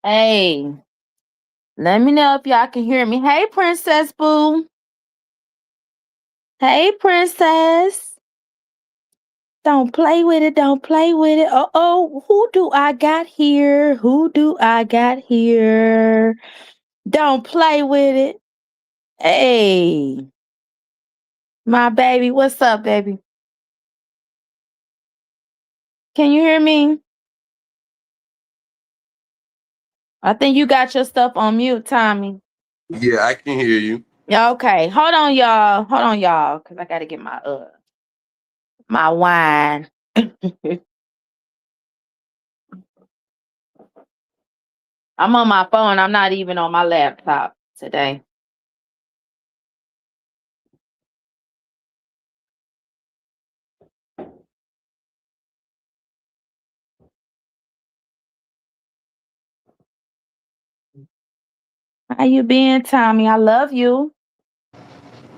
Hey, let me know if y'all can hear me. Hey, Princess Boo. Hey, Princess. Don't play with it. Don't play with it. Oh, who do I got here? Who do I got here? Don't play with it. Hey, my baby. What's up, baby? Can you hear me? I think you got your stuff on mute, Tommy. Yeah, I can hear you. Yeah, okay. Hold on, y'all. Hold on, y'all, because I gotta get my wine. I'm on my phone. I'm not even on my laptop today. How you been, Tommy? I love you.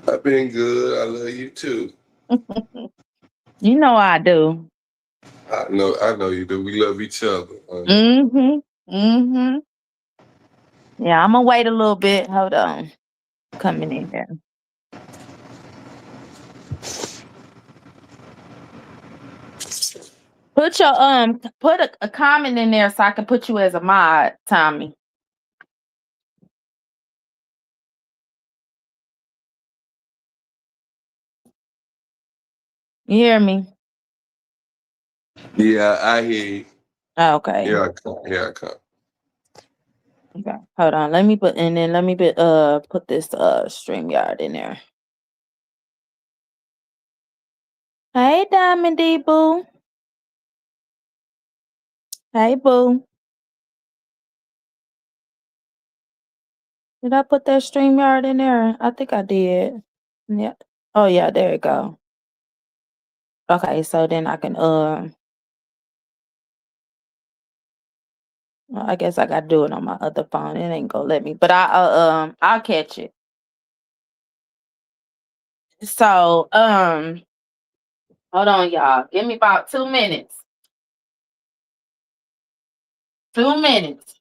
I've been good. I love you too. You know I do. I know you do. We love each other. Mm-hmm. Mm-hmm. Yeah, I'm gonna wait a little bit. Hold on. Coming in there. Put a comment in there so I can put you as a mod, Tommy. You hear me? Yeah, I hear you. Okay. Here I come. Here I come. Okay. Hold on. Let me put put this StreamYard in there. Hey, Diamond D Boo. Hey, Boo. Did I put that StreamYard in there? I think I did. Yeah. Oh yeah, there you go. Okay, so then I can well, I guess I gotta do it on my other phone. It ain't gonna let me, but I'll catch it. So hold on, y'all. Give me about 2 minutes. 2 minutes.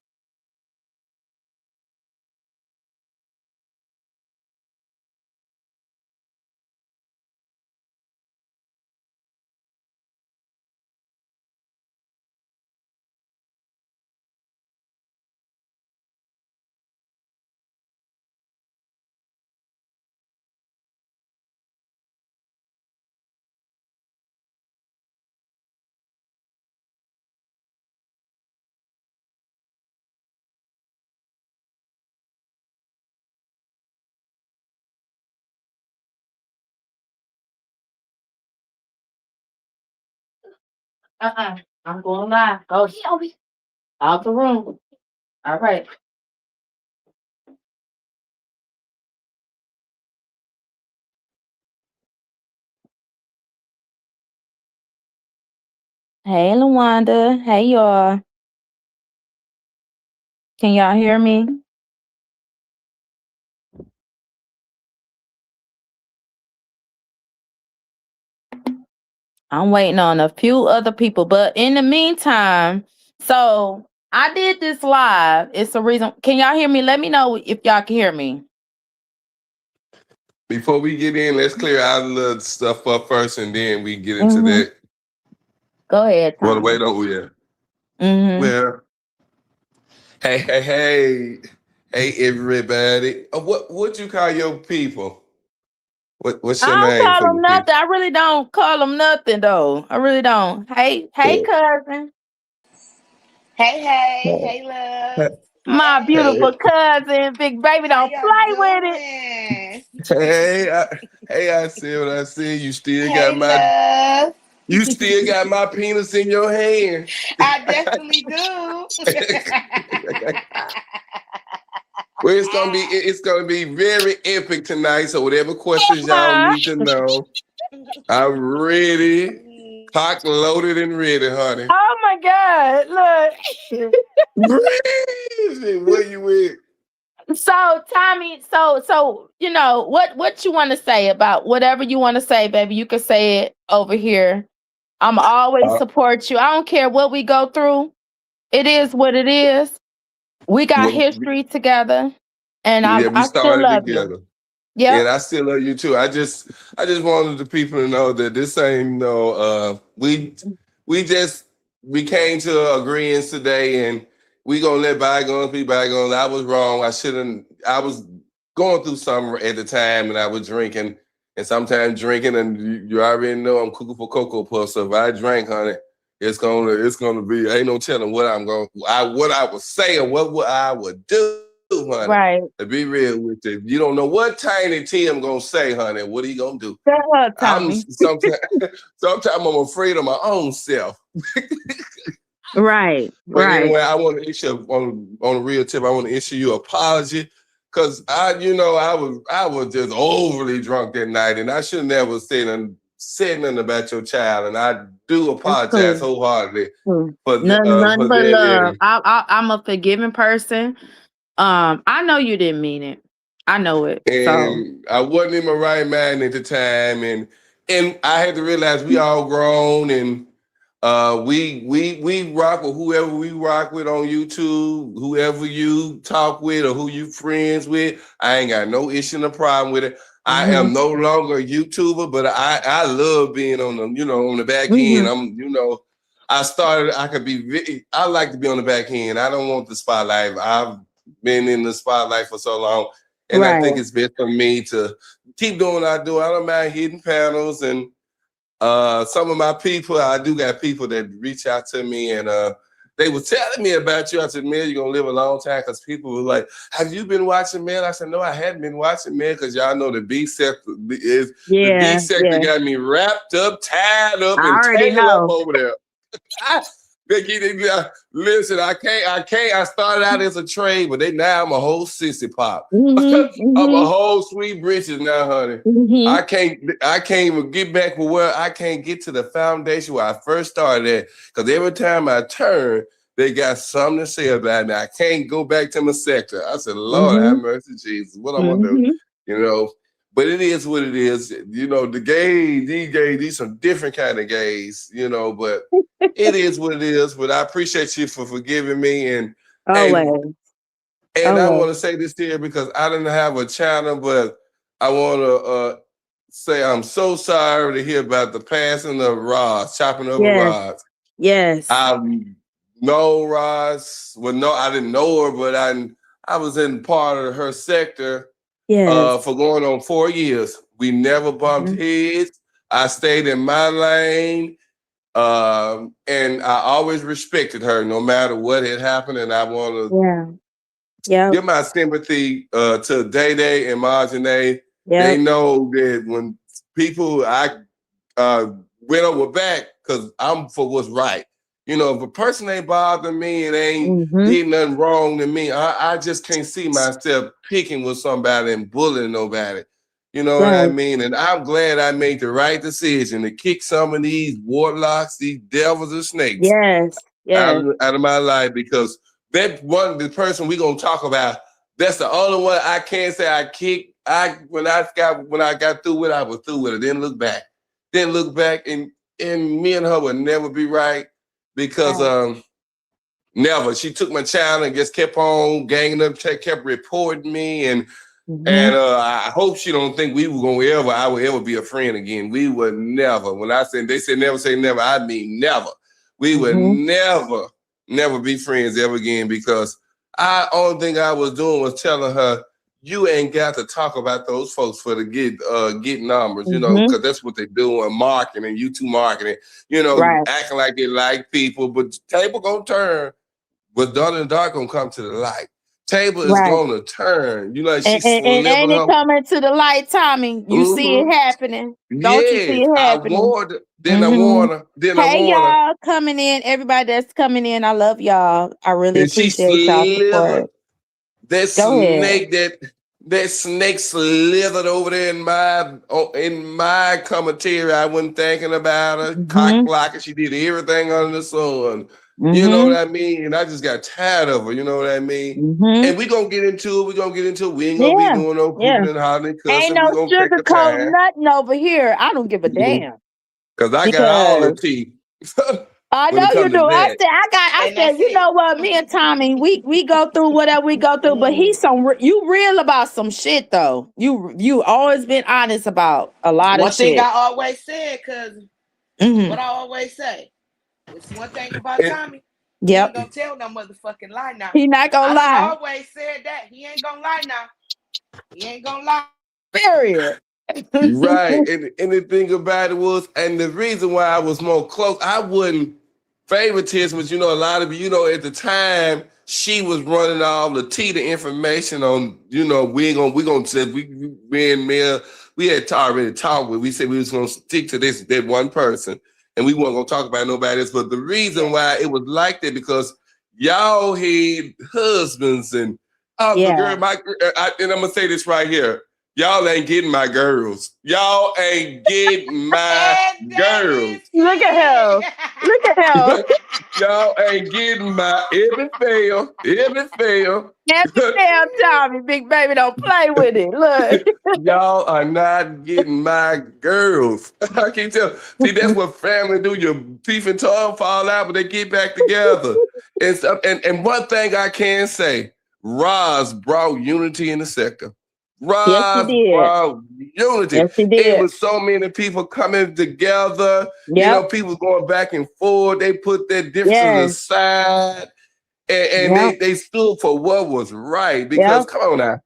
I'm going live. Go out the room. All right. Hey, Lawanda. Hey, y'all. Can y'all hear me? I'm waiting on a few other people, but in the meantime, so I did this live. It's a reason. Can y'all hear me? Let me know if y'all can hear me. Before we get in, let's clear our little stuff up first, and then we get into Mm-hmm. that. Go ahead, Well, Tom. wait, oh yeah. Mm-hmm. Well, hey, everybody. What you call your people? What's I your don't name call for them your people? nothing. I really don't call them nothing, though. I really don't. Hey, cousin. Hey, love. My Hey, beautiful cousin, big baby, How don't y'all play with it. doing? I see what I see. Hey, love. You still got my penis in your hand. I definitely do. Well, it's gonna be very epic tonight. So whatever questions y'all Uh-huh. need to know, I'm ready, cock loaded and ready, honey. Oh my God! Breezy, where you with? Look. So Tommy, so what you want to say about whatever you want to say, baby? You can say it over here. I'm always support you. I don't care what we go through. It is what it is. We got Well, history together, and yeah, we I still started love you. together. Yep. And I still love you too. I just wanted the people to know that this ain't we came to agreements today, and we gonna let bygones be bygones. I was wrong. I was going through something at the time, and I was drinking, and sometimes drinking, and you already know I'm cooking for Cocoa Puffs. So if I drink, honey, it's gonna be ain't no telling what what I would say or what I would do, honey. Right. To be real with you, you don't know what Tiny Tim gonna say, honey. What he gonna do? Shut up, Tommy. Sometimes I'm afraid of my own self. Right. But Right. anyway, I want to issue on a real tip. I want to issue you an apology because I was just overly drunk that night, and I should never said nothing about your child, and I do apologize wholeheartedly for None but that. love. I'm a forgiving person. I know you didn't mean it. I know it. And I wasn't in my right mind at the time, and I had to realize we all grown, and we rock with whoever we rock with on YouTube, whoever you talk with or who you friends with. I ain't got no issue and a problem with it. I am no longer a YouTuber, but I love being on the back end. I like to be on the back end. I don't want the spotlight. I've been in the spotlight for so long, and I think it's best for me to keep doing what I do. I don't mind hitting panels, and some of my people, I do got people that reach out to me, and they were telling me about you. I said, man, you're gonna live a long time, because people were like, have you been watching, man? I said, no, I hadn't been watching, man, because y'all know the B sector got me wrapped up, tied up, and tangled up over there. Listen, I can't. I started out as a trade, but now I'm a whole sissy pop. I'm a whole sweet britches now, honey. I can't even get back to where I can't get to the foundation where I first started at, because every time I turn, they got something to say about me. I can't go back to my sector. I said, Lord have mercy, Jesus. What I'm gonna do? But it is what it is. The gays, these some different kind of gays, but it is what it is. But I appreciate you for forgiving me. And always. I want to say this here because I didn't have a channel, but I want to say I'm so sorry to hear about the passing of Roz, chopping over Roz. Yes. I know Roz. Well, no, I didn't know her, but I was in part of her sector. For going on 4 years. We never bumped heads. I stayed in my lane, and I always respected her no matter what had happened. And I want to give my sympathy to Day Day and Marjane. They know that when people, I went over back because I'm for what's right. If a person ain't bothering me and ain't did nothing wrong to me, I just can't see myself picking with somebody and bullying nobody. You know what I mean? And I'm glad I made the right decision to kick some of these warlocks, these devils and snakes out of my life, because the person we're gonna talk about, that's the only one I can't say I kicked. When I got through with it, I was through with it. Didn't look back, and me and her would never be right. Because never. She took my child and just kept on ganging up, kept reporting me, and I hope she don't think I would ever be a friend again. We would never. When they said never say never, I mean never. We would never be friends ever again, because only thing I was doing was telling her, you ain't got to talk about those folks for to get numbers, because that's what they do in marketing, YouTube marketing, acting like they like people, but table gonna turn. What's done in the dark gonna come to the light. Table is gonna turn. She's and ain't it coming to the light, Tommy? You see it happening. Don't you see it happening? I warned her. Then I warned her. Hey, y'all coming in. Everybody that's coming in, I love y'all. I really appreciate y'all support. That snake slithered over there in my commentary. I wasn't thinking about her. Cock blocking. She did everything under the sun. You know what I mean? And I just got tired of her. You know what I mean? And we're going to get into it. We ain't going to be doing no pooping and hollering. Ain't no sugarcoat nothing over here. I don't give a damn. Because I got all the tea. I when know it you comes to do. that. I said, you know what? Me and Tommy, we go through whatever we go through, but he's you real about some shit though. You always been honest about a lot one of shit. One thing I always said, cousin, what I always say, it's one thing about Tommy. He ain't gonna tell no motherfucking lie now. He not gonna lie. I always said that. He ain't gonna lie now. He ain't gonna lie. Period. Right. And the thing about it was, and the reason why I was more close, I wouldn't favoritism, but a lot of at the time she was running all the information on, we and Mel, we had already talked with. We said we was gonna stick to that one person, and we weren't gonna talk about nobody else. But the reason why it was like that because y'all had husbands and the girl, and I'm gonna say this right here. Y'all ain't getting my girls. Y'all ain't getting my girls. Look at him. Look at him. Y'all ain't getting my every fail. Every fail, Tommy. Big baby, don't play with it. Look. Y'all are not getting my girls. I can't tell. See, that's what family do. Your teeth and tongue fall out, but they get back together. And one thing I can say, Roz brought unity in the sector. Roz brought unity. Yes, he did. It was so many people coming together. People going back and forth. They put their differences aside, and they stood for what was right. Because come on now.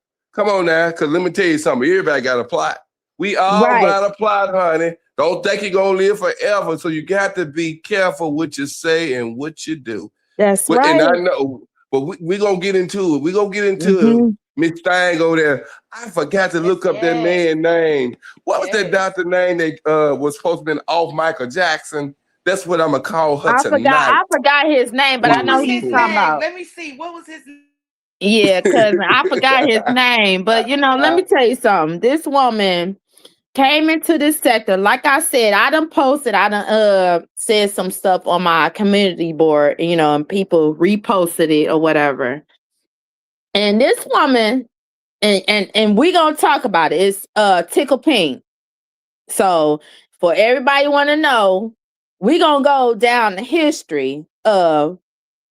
Because let me tell you something. Everybody got a plot. We all got a plot, honey. Don't think you're gonna live forever. So you got to be careful what you say and what you do. That's right. And I know, but we're gonna get into it. We're gonna get into it. Miss Stein go there. I forgot to look up that man's name. What was that doctor name that was supposed to be off Michael Jackson? That's what I'm gonna call her tonight. I forgot his name, but I know he's talking about. Let me see. What was his name? Yeah, cousin. I forgot his name. But let me tell you something. This woman came into this sector. Like I said, I done said some stuff on my community board, and people reposted it or whatever. And this woman, and we gonna talk about it. It's Tickle Pink. So for everybody want to know, we gonna go down the history of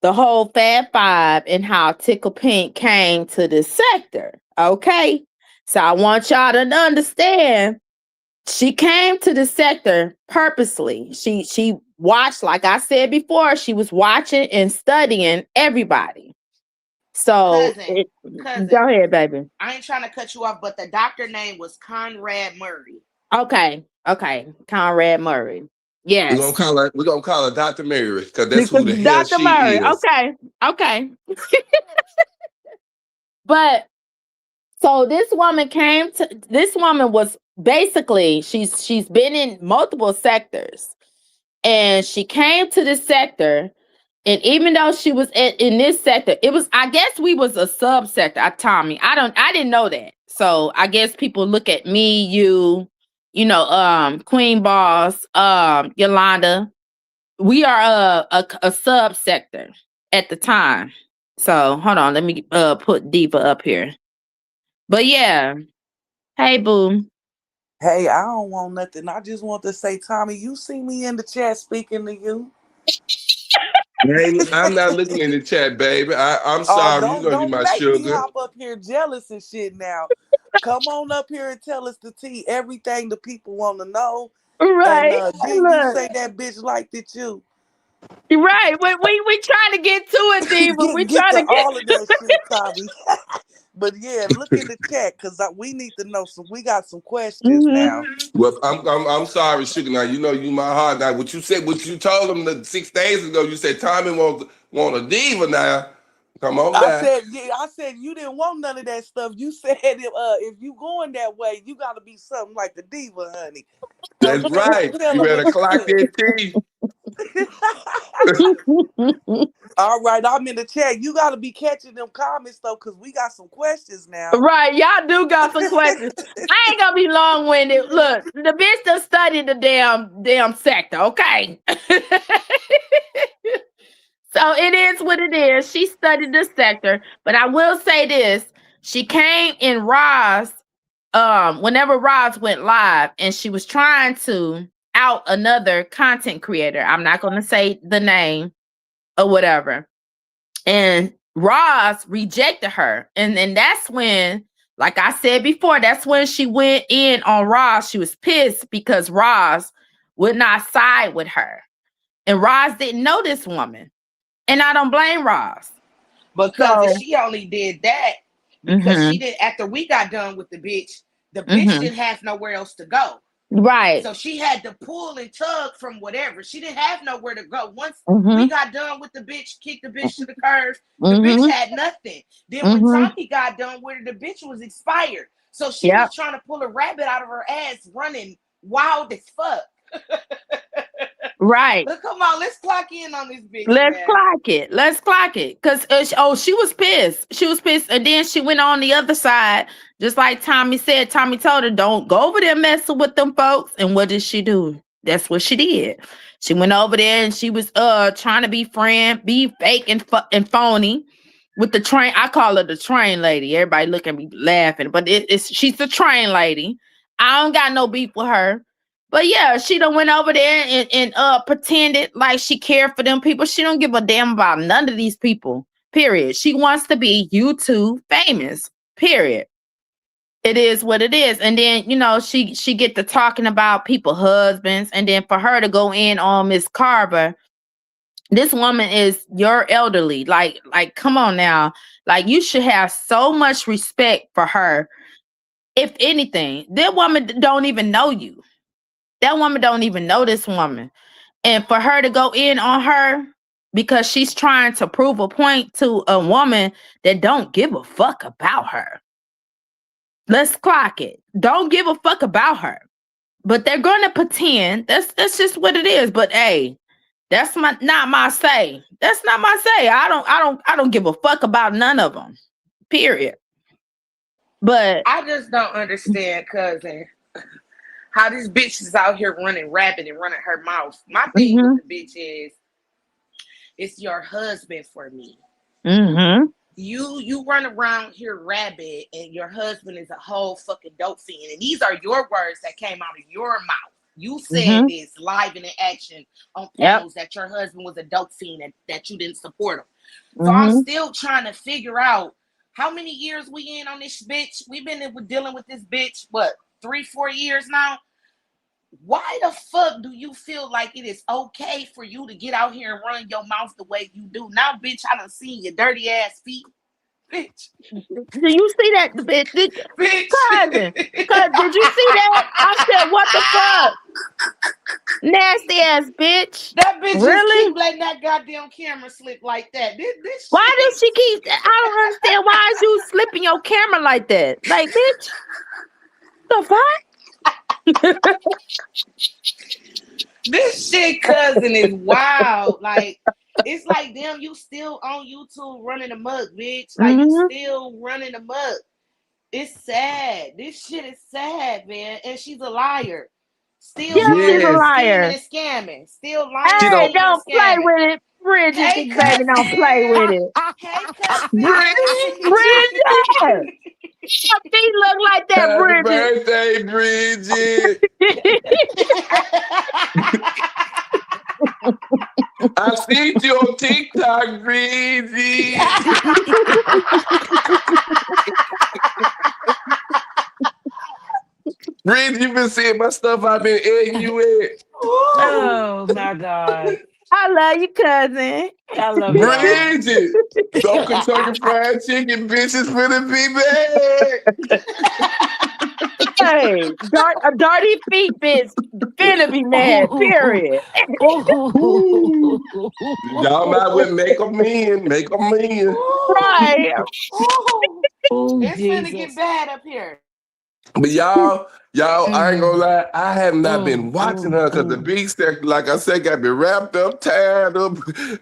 the whole Fab Five and how Tickle Pink came to this sector. Okay, so I want y'all to understand. She came to the sector purposely. She watched, like I said before, she was watching and studying everybody. So, cousin, go ahead, baby. I ain't trying to cut you off, but the doctor name was Conrad Murray. Okay, Conrad Murray. Yes, we're gonna call her Dr. Murray because that's who the hell Dr. she Murray. is. Okay. But so this woman was basically she's been in multiple sectors, and she came to this sector. And even though she was in this sector, I guess we was a subsector. Tommy, I didn't know that. So I guess people look at me, you, Queen Boss, Yolanda. We are a subsector at the time. So hold on, let me put Diva up here. But yeah, hey boo. Hey, I don't want nothing. I just want to say, Tommy, you see me in the chat speaking to you. I'm not looking in the chat, baby. I'm sorry. You're gonna be my sugar. Don't make me hop up here jealous and shit now. Come on up here and tell us the tea. Everything the people want to know. Right. And didn't you say that bitch liked it too? Right. We trying to get to it, Diva. We trying to get all of that shit, Tommy. But yeah, look in the chat because we need to know we got some questions now. Well, I'm sorry, sugar. Now you my heart. Now what you told them 6 days ago. You said Tommy want a diva now. Come on back. I said you didn't want none of that stuff. You said if you going that way, you got to be something like the diva, honey. That's right. You better clock that teeth. All right, I'm in the chat. You got to be catching them comments though, because we got some questions now. Right, y'all do got some questions. I ain't gonna be long-winded. Look, the bitch done studied the damn sector, okay? So it is what it is. She studied the sector, but I will say this: she came in Roz, whenever Roz went live, and she was trying to out another content creator. I'm not going to say the name or whatever. And Roz rejected her. And then that's when, like I said before, that's when she went in on Roz. She was pissed because Roz would not side with her. And Roz didn't know this woman. And I don't blame Roz. Because she only did that because she did, after we got done with the bitch didn't have nowhere else to go. Right. So she had to pull and tug from whatever. She didn't have nowhere to go. Once we got done with the bitch, kicked the bitch to the curb, the bitch had nothing. Then when Tommy got done with her, the bitch was expired. So she was trying to pull a rabbit out of her ass, running wild as fuck. Right. But come on, let's clock in on this bitch. Let's clock it. Because, she was pissed. She was pissed. And then she went on the other side. Just like Tommy said, Tommy told her, don't go over there messing with them folks. And what did she do? That's what she did. She went over there and she was trying to be fake and phony with the train. I call her the train lady. Everybody look at me laughing. But she's the train lady. I don't got no beef with her. But yeah, she done went over there and pretended like she cared for them people. She don't give a damn about none of these people, period. She wants to be YouTube famous, period. It is what it is. And then, she get to talking about people's husbands. And then for her to go in on Miss Carver, this woman is your elderly. Like, come on now. Like, you should have so much respect for her. If anything, that woman don't even know you. That woman don't even know this woman. And for her to go in on her because she's trying to prove a point to a woman that don't give a fuck about her. Let's clock it. Don't give a fuck about her. But they're going to pretend. That's just what it is. But hey, that's not my say. That's not my say. I don't give a fuck about none of them. Period. But I just don't understand, cousin, how this bitch is out here running rapid and running her mouth. My thing with the bitch is, it's your husband for me. You run around here rabid and your husband is a whole fucking dope fiend. And these are your words that came out of your mouth. You said this live and in action on panels that your husband was a dope fiend and that you didn't support him. So I'm still trying to figure out how many years we in on this bitch. We've been dealing with this bitch, 3-4 years now. Why the fuck do you feel like it is okay for you to get out here and run your mouth the way you do? Now, bitch, I done seen your dirty ass feet. Bitch. Do you see that, bitch? Bitch. Cousin, did you see that? I said, what the fuck? Nasty ass bitch. That bitch really? just keep letting that goddamn camera slip like that. This why does she keep? I don't understand. Why is you slipping your camera like that? Like, bitch, the fuck? This shit, cousin, is wild. Like, it's like, damn, you still on YouTube running amok, bitch. Like, you still running amok. It's sad. This shit is sad, man. And she's a liar. Still lying, she's a liar. And scamming. Still lying. Hey, don't play with it. Bridget, hey, baby, don't play with it. Hey, Bridget! Your feet look like that, Happy Bridget. birthday, Bridget. I seen you on TikTok, Bridget. Bridget, you been seeing my stuff I've been egging you with. Oh, my God. I love you, cousin. I love you. Bridget, some Kentucky Fried Chicken bitches finna be back. Hey, a dirty feet bitch finna be mad, period. Y'all might well make them in. Right. It's finna get bad up here. But y'all, I ain't gonna lie, I have not been watching her because the big stack, like I said, got me wrapped up, tied up,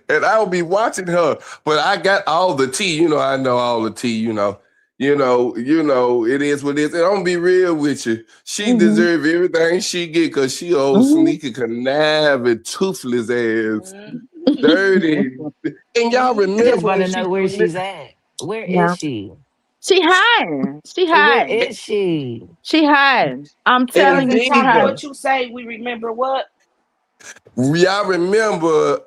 and I'll be watching her. But I got all the tea, I know all the tea, you know, it is what it is. And I'm gonna be real with you. She deserves everything she get because she old sneaky, conniving, toothless ass, dirty. And y'all remember I just want to know where she's at. Where is she? She hiding. She Where hiding. is she? She hiding. I'm telling And you, Cousin she Tommy, then, hiding. what you say? We remember what? y'all remember,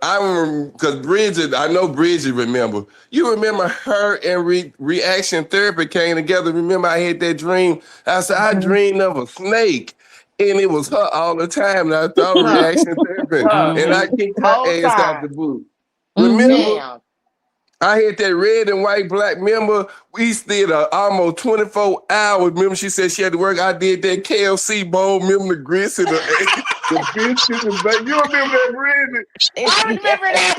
because Bridget, I know Bridget remember. You remember her and reaction therapy came together. Remember I had that dream? I said, I Mhm. dreamed of a snake. And it was her all the time. And I thought of Huh? reaction therapy. Huh? And I Mm-hmm. kicked her Whole ass out the time. boot. Mhm. Remember? Damn. I had that red and white black member. We did almost 24 hours. Remember, she said she had to work. I did that KFC bowl. Remember the grits and the biscuits and you remember that red? I remember Yes. that.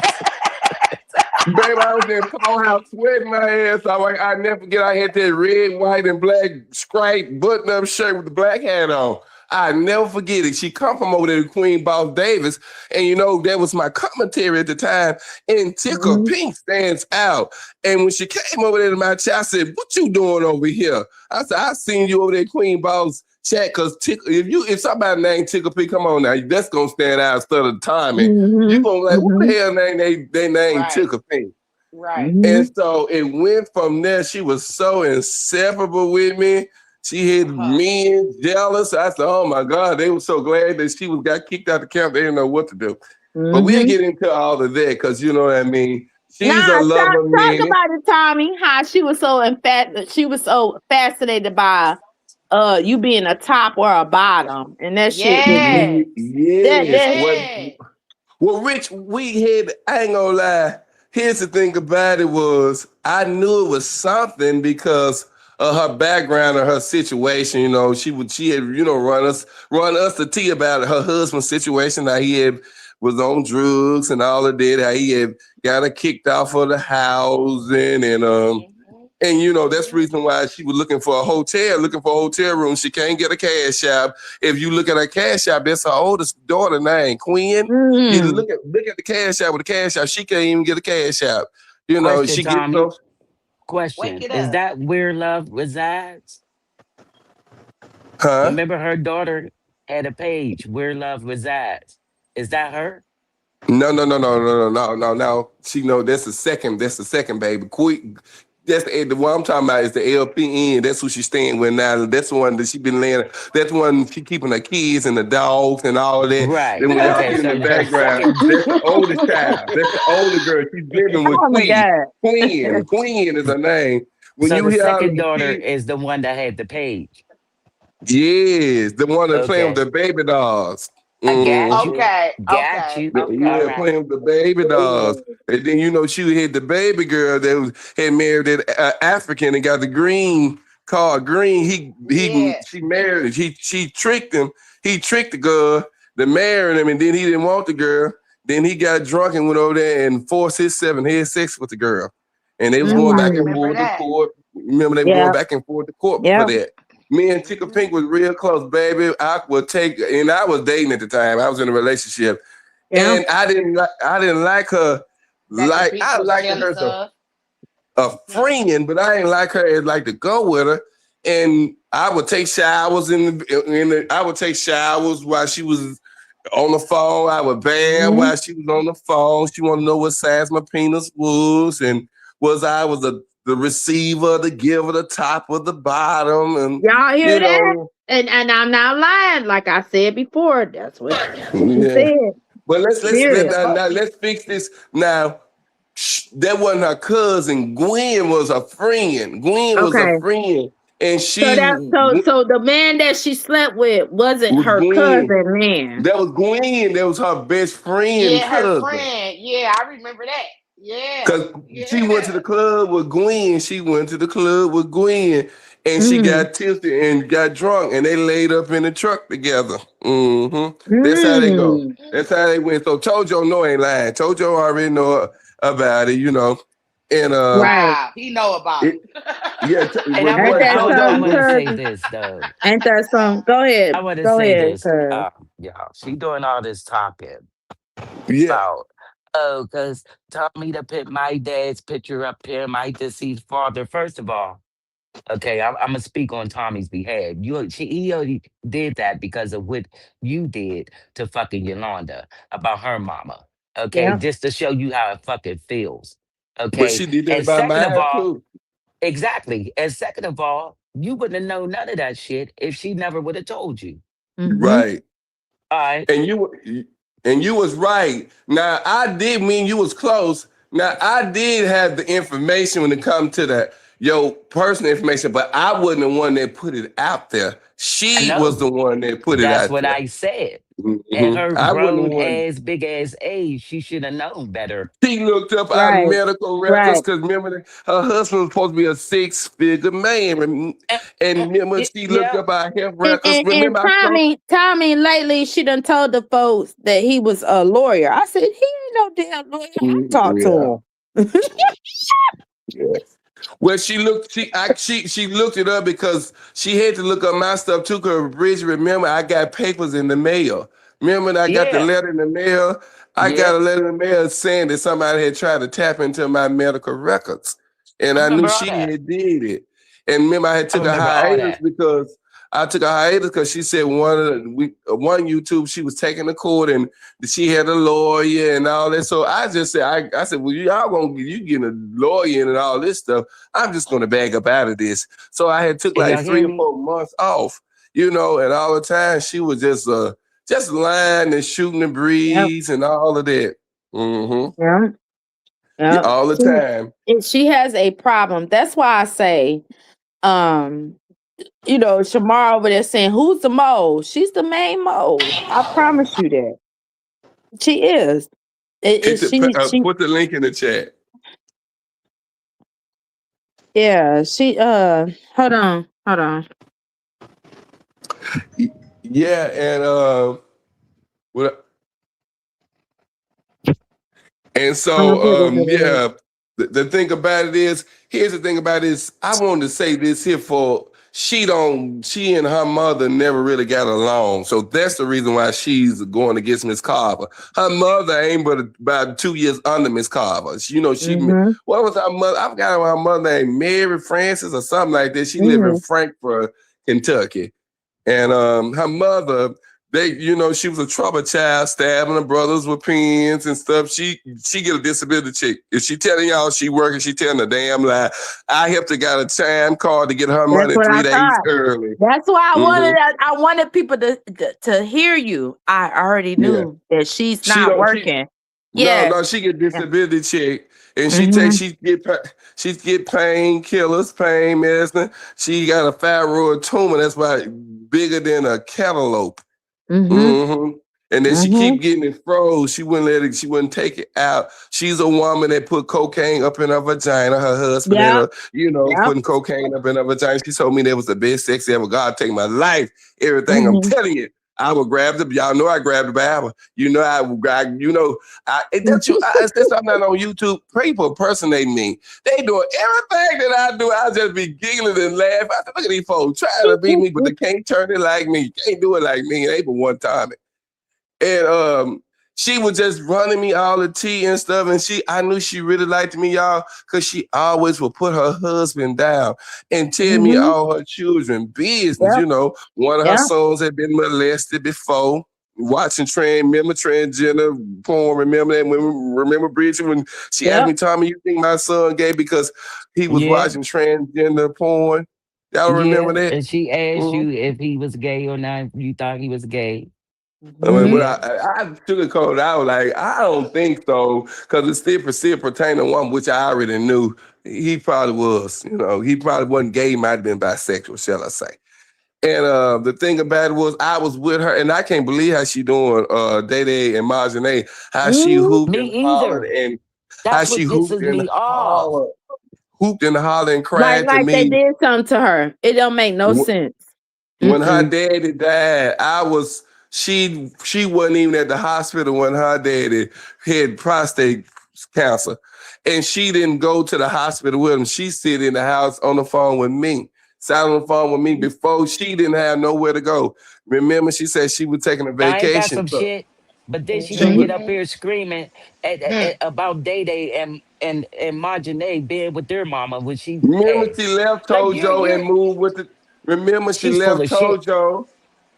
Baby, I was in Powerhouse sweating my ass off. I never forget I had that red, white, and black striped button-up shirt with the black hat on. I never forget it. She come from over there to Queen Boss Davis, and that was my commentary at the time. And Tickle Mhm. Pink stands out. And when she came over there to my chat, I said, "What you doing over here?" I said, "I seen you over there, Queen Boss chat, because if somebody named Tickle Pink, come on now, that's gonna stand out instead of Tommy. You Mhm. gonna like, what the Mhm. hell name they named Right. Tickle Pink?" Right. And Mhm. so it went from there. She was so inseparable with me. She had Huh. men jealous. I said, "Oh my God!" They were so glad that she got kicked out of camp. They didn't know what to do. But we'll Mhm. get into all of that because you know what I mean. She's a Nah, lover talk minute. about it, Tommy. How she was so she was so fascinated by you being a top or a bottom, and that shit just Yes. Yes. that What? Yes. Well, Rich, we had. I ain't gonna lie. Here's the thing about it was I knew it was something because of her background or her situation. She had run us the tea about her husband's situation. How he was on drugs and all of that. How he had got her kicked off of the housing and that's the Mhm. reason why she was looking for a hotel room. She can't get a cash app. If you look at her cash app, that's her oldest daughter name, Quinn. You mm, look at the cash app with the cash app. She can't even get a cash app. Question, She gets Tommy. those, Wake Question. it Is up. that where love resides? huh? Remember her daughter had a page, Where Love Resides. Is that her? No, no, no, no, no, no, no, no, no. She know that's the second. That's the second baby. Quick. That's the one I'm talking about is the LPN. That's who she's staying with now. That's the one that she been laying. That's the one she keeping her kids and the dogs and all of that. Right. Then when y'all Okay. see in the So her background, second that's the oldest child. That's the older girl. She's living with oh my Queen. god. Queen is her name. When so you the hear all second them daughter kids, is the one that had the page. yes, the one that playing with Okay. the baby dolls. I got Mm-hmm. you. Okay. Got Okay. you. All Okay. Yeah, right. playing with the baby dolls. And then she had the baby girl that had married that African and got the green card. Green. Yeah. She married. She tricked him. He tricked the girl to marry him, and then he didn't want the girl. Then he got drunk and went over there and forced had sex with the girl. And they was Yep. going I back and Mm, remember forth to that. court. Remember they were going yeah, back and forth to court for yeah, that. Me and Chica Mhm. Pink was real close, baby. I would take, and I was dating at the time. I was in a relationship. yeah. And I didn't like her That the like bitch I was liked her jealous as a, of. a friend, but I didn't like her as like to go with her. And I would take showers I would take showers while she was on the phone. I would bath Mhm. while she was on the phone. She wanted to know what size my penis was and was the receiver, the giver, the top or the bottom, and Y'all hear you that? know, And I'm not lying. Like I said before, that's what she yeah. said. But Period. let's fix this now. That wasn't her cousin. Gwen was a friend. Gwen was a Okay. friend, and So she so the man that she slept with wasn't was her Gwen. cousin man. That was Gwen. That was her best friend Yeah, her cousin. friend. Yeah, I remember that. Yeah. Cause she went to Yeah. the club with Gwen. She went to the club with Gwen, and she Mm. got tilted and got drunk, and they laid up in the truck together. That's how they go. Mm. That's how they went. So Tojo no ain't lying. Tojo already know about it. And Right. Wow. He know about it it. yeah. And I Ain't want that I want I Tojo something, want to say cousin? this though. Ain't that something? Go I ahead. want to Go say ahead, this. cuz. Y'all, she doing all this talking yeah. about, oh, because tell me to put my dad's picture up here, my deceased father. First of all, okay, I'm gonna speak on Tommy's behalf. He already did that because of what you did to fucking Yolanda about her mama. Okay, Yeah. just to show you how it fucking feels. But Okay, she did that and by second of mine all, too. Exactly. And second of all, you wouldn't have known none of that shit if she never would have told you. Right. All right. And you was right. Now I did mean you was close. Now I did have the information when it come to that your personal information, but I wasn't the one that put it out there. I She was know. the one that put it That's out what there. I said. At Mhm. her I wasn't the grown one. ass, big ass age, she should have known better. She looked up our Right. medical records because remember her husband was supposed to be a 6-figure man, and remember she looked Yeah. up our health And, records. and, Remember I told Tommy lately she done told the folks that he was a lawyer. I said, he ain't no damn lawyer. I talked to him. Yeah. Well, she looked it up because she had to look up my stuff too. Cause Bridget, remember, I got papers in the mail. Remember, when I got the Yeah. letter in the mail. I got a Yeah. letter in the mail saying that somebody had tried to tap into my medical records, and I I knew remember all she that. had did it. And remember, I had I took a remember all hiatus that. because she said one YouTube she was taking to court and she had a lawyer and all that. So I just said, I said, well, y'all gonna you getting a lawyer in and all this stuff. I'm just gonna bag up out of this. So I had took Can like y'all hear 3 or me? 4 months off, and all the time she was just lying and shooting the breeze and all of that. Mm-hmm. Yeah. Yeah, all the time. She has a problem. That's why I say, Shamar over there saying, who's the mole? She's the main mole. I promise you that. She is. Put the link in the chat. Yeah, hold on. Yeah, and what? And so yeah, the thing about it is, here's the thing about it is, I wanted to say this here for she and her mother never really got along. So that's the reason why she's going against Miss Carver. Her mother ain't but about 2 years under Miss Carver. What was her mother? I forgot what her mother name, Mary Francis or something like that. She lived in Frankfort, Kentucky. And her mother, she was a trouble child, stabbing her brothers with pens and stuff. She get a disability check. If she telling y'all she working, she telling a damn lie. I helped her got a time card to get her money 3 days early. That's why I wanted people to hear you. I already knew that she's not working. No, she get disability check. And she get painkillers, pain medicine. She got a thyroid tumor that's about bigger than a cantaloupe. And then she keep getting it froze. She wouldn't take it out. She's a woman that put cocaine up in her vagina. Her husband had her, putting cocaine up in her vagina. She told me that was the best sex ever. God take my life. Everything I'm telling you. I would grab the. Y'all know I grabbed the Bible. Since I'm not on YouTube, people impersonate me. They doing everything that I do. I just be giggling and laughing. I said, look at these folks trying to beat me, but they can't turn it like me. Can't do it like me. They but one time it. And she was just running me all the tea and stuff. And I knew she really liked me, y'all, because she always would put her husband down and tell me all her children business. One of her sons had been molested before. Watching transgender porn. Remember that? Remember Bridget when she asked me, Tommy, you think my son gay because he was watching transgender porn? Y'all remember that? And she asked you if he was gay or not. You thought he was gay. But I sugarcoated. I was like, I don't think so, because it still pertained to one, which I already knew. He probably was, he probably wasn't gay. He might have been bisexual, shall I say. And the thing about it was, I was with her, and I can't believe how she doing, Day Day and Marjane, how she hooped me and hollered, and that's what pisses me off. Hooped and hollered and cried to me. They did something to her. It don't make no sense. When her daddy died, she wasn't even at the hospital when her daddy had prostate cancer. And she didn't go to the hospital with him. She sit in the house on the phone with me. Sat on the phone with me before she didn't have nowhere to go. Remember, she said she was taking a vacation. I got some shit, but then she gonna get up here screaming about Day Day and Marjane being with their mama when she Remember she left Tojo and moved with it. Remember she left Tojo.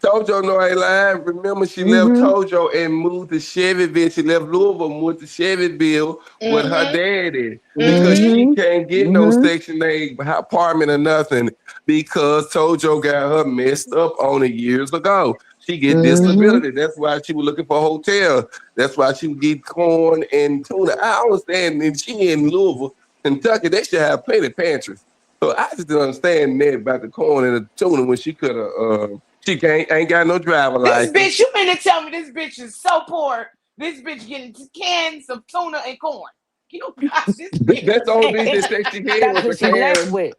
Tojo no ain't lying. Remember, she left Tojo and moved to Chevyville. She left Louisville, moved to Chevyville with her daddy because she can't get no Section 8 apartment or nothing because Tojo got her messed up on it years ago. She get disability. That's why she was looking for a hotel. That's why she would get corn and tuna. I understand. And she in Louisville, Kentucky, they should have plenty of pantries. So I just didn't understand that about the corn and the tuna when she could have. She ain't got no driver license. This bitch, you mean to tell me this bitch is so poor? This bitch getting cans of tuna and corn. You gosh, this bitch. That's the only bitch that she had was a can. With.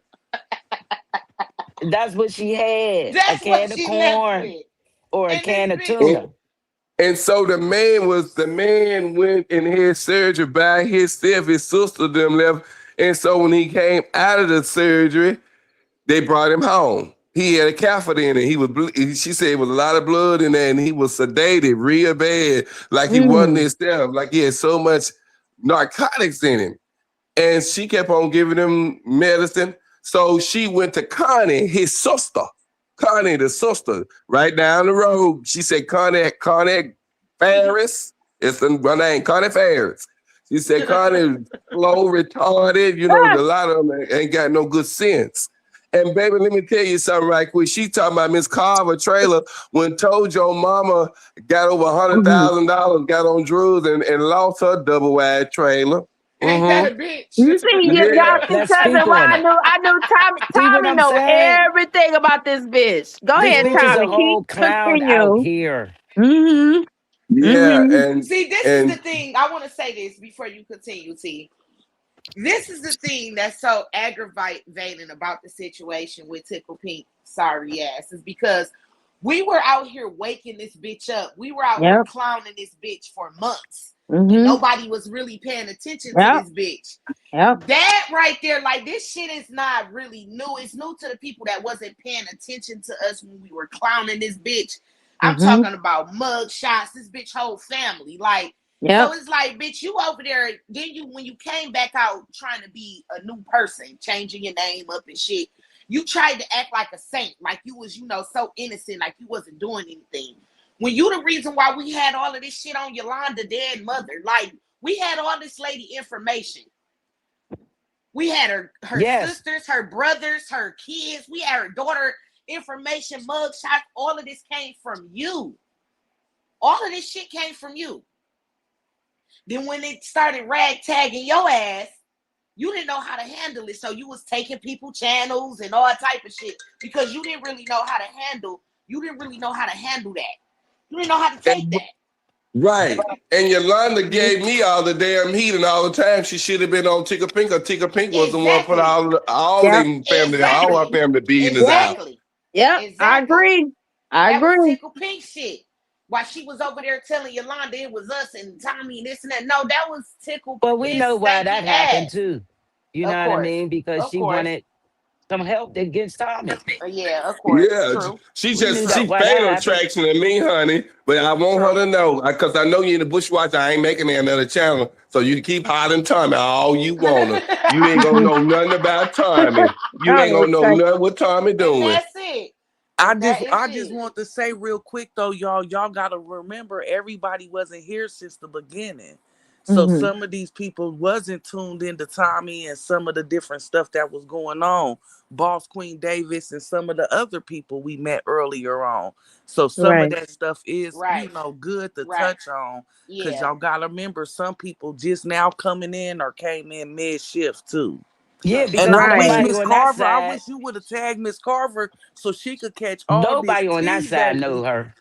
That's what she had. That's a can of corn or a can of tuna. And so the man went and had surgery by himself. His sister them left. And so when he came out of the surgery, they brought him home. He had a catheter in it. She said it was a lot of blood in there, and he was sedated real bad, like he wasn't himself, like he had so much narcotics in him. And she kept on giving him medicine. So she went to Connie, his sister. Connie, the sister, right down the road. She said, Connie Ferris. It's her name, Connie Ferris. She said, Connie slow, retarded. A lot of them ain't got no good sense. And baby, let me tell you something right quick. She talking about Miss Carver trailer when Tojo mama got over $100,000, got on drugs and lost her double wide trailer. Ain't that a bitch? You see, y'all can cousin why I knew Tommy know everything about this bitch. Go ahead, Tommy. A whole clown out here. And see, this is the thing. I want to say this before you continue, T. This is the thing that's so aggravating about the situation with Tickle Pink sorry ass is because we were out here waking this bitch up. We were out here clowning this bitch for months. And nobody was really paying attention to this bitch. That right there, like this shit is not really new. It's new to the people that wasn't paying attention to us when we were clowning this bitch. I'm talking about mug shots, this bitch whole family. Like, so it's like, bitch, you over there, then when you came back out trying to be a new person, changing your name up and shit, you tried to act like a saint, like you was, so innocent, like you wasn't doing anything. When you the reason why we had all of this shit on Yolanda dead mother, like we had all this lady information. We had her sisters, her brothers, her kids, we had her daughter information, mug shots, all of this came from you. All of this shit came from you. Then when it started ragtagging your ass, you didn't know how to handle it. So you was taking people channels and all type of shit because you didn't really know how to handle. You didn't really know how to handle that. You didn't know how to take that. Right. And Yolanda gave me all the damn heat and all the time she should have been on Tika Pink, or Tika Pink was the one for all them family, all our family business out. Yeah, exactly. I agree. That was Tickle Pink shit. While she was over there telling Yolanda it was us and Tommy and this and that. No, that was Tickle. Well, we know why that happened too. You know what I mean? Because she wanted some help against Tommy. Yeah, of course. Yeah, true. She fatal attraction to me, honey. But I want her to know, because I know you in the Bushwatch, I ain't making another channel. So you keep hollering Tommy all you wanna. You ain't gonna know nothing about Tommy. You ain't gonna know nothing what Tommy doing. And that's it. I just want to say real quick though, y'all gotta remember everybody wasn't here since the beginning. So some of these people wasn't tuned into Tommy and some of the different stuff that was going on. Boss Queen Davis and some of the other people we met earlier on. So some of that stuff is, good to touch on. Because y'all gotta remember some people just now coming in or came in mid-shift too. Yeah, and I wish Miss Carver, I wish you would have tagged Miss Carver so she could catch all nobody this on that side know her.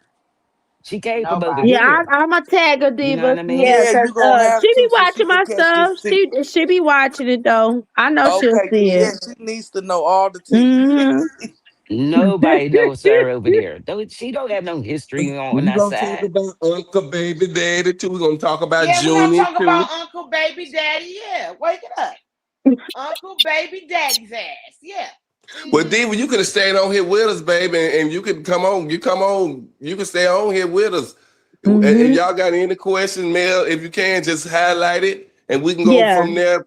She came from over here. Yeah, I'm a tagger diva. You know what I mean? Yeah, she be watching my stuff. She be watching it though. I know she'll see it. Yeah, she needs to know all the tea. Nobody knows her over there. She don't have no history on that side. We're gonna talk about Uncle Baby Daddy too. We're gonna talk about Junior we're gonna talk about Uncle Baby Daddy. Yeah, wake it up. Uncle Baby Daddy's ass. Yeah. Well, Diva, you could have stayed on here with us, baby, and you could come on. You can stay on here with us. And y'all got any questions, Mel? If you can, just highlight it, and we can go from there.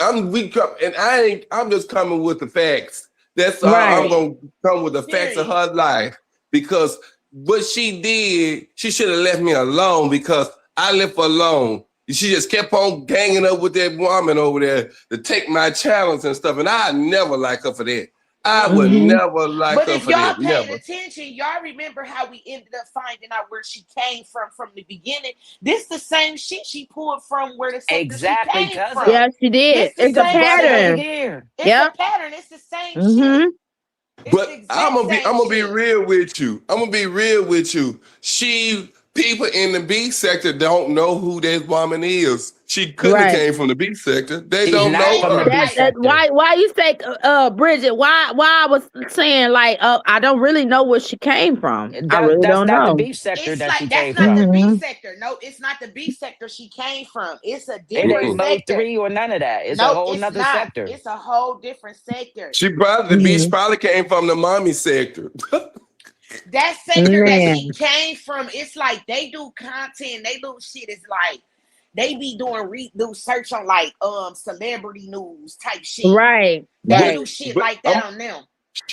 I'm just coming with the facts. That's all. I'm gonna come with the facts of her life because what she did, she should have left me alone because I left her alone. She just kept on ganging up with that woman over there to take my challenge and stuff. And I never like her for that. I would never like her for that. But if y'all paid attention, y'all remember how we ended up finding out where she came from the beginning. This the same shit she pulled from where the sector exactly she came from. Yeah, she did. It's a pattern. It's a pattern. It's the same shit. But I'm gonna be real with you. I'm gonna be real with you. People in the B sector don't know who that woman is. She couldn't have came from the B sector. They don't know her. Why you say, Bridget? Why I was saying like, I don't really know where she came from. I really don't know. That's not the B sector that she came from. That's not the B sector. No, it's not the B sector she came from. It's a different sector. It ain't mode 3 or none of that. It's a whole nother sector. It's a whole different sector. She probably came from the mommy sector. That sector that she came from, it's like they do content, they do shit. It's like they be do search on like celebrity news type shit. Right. They do shit like that on them.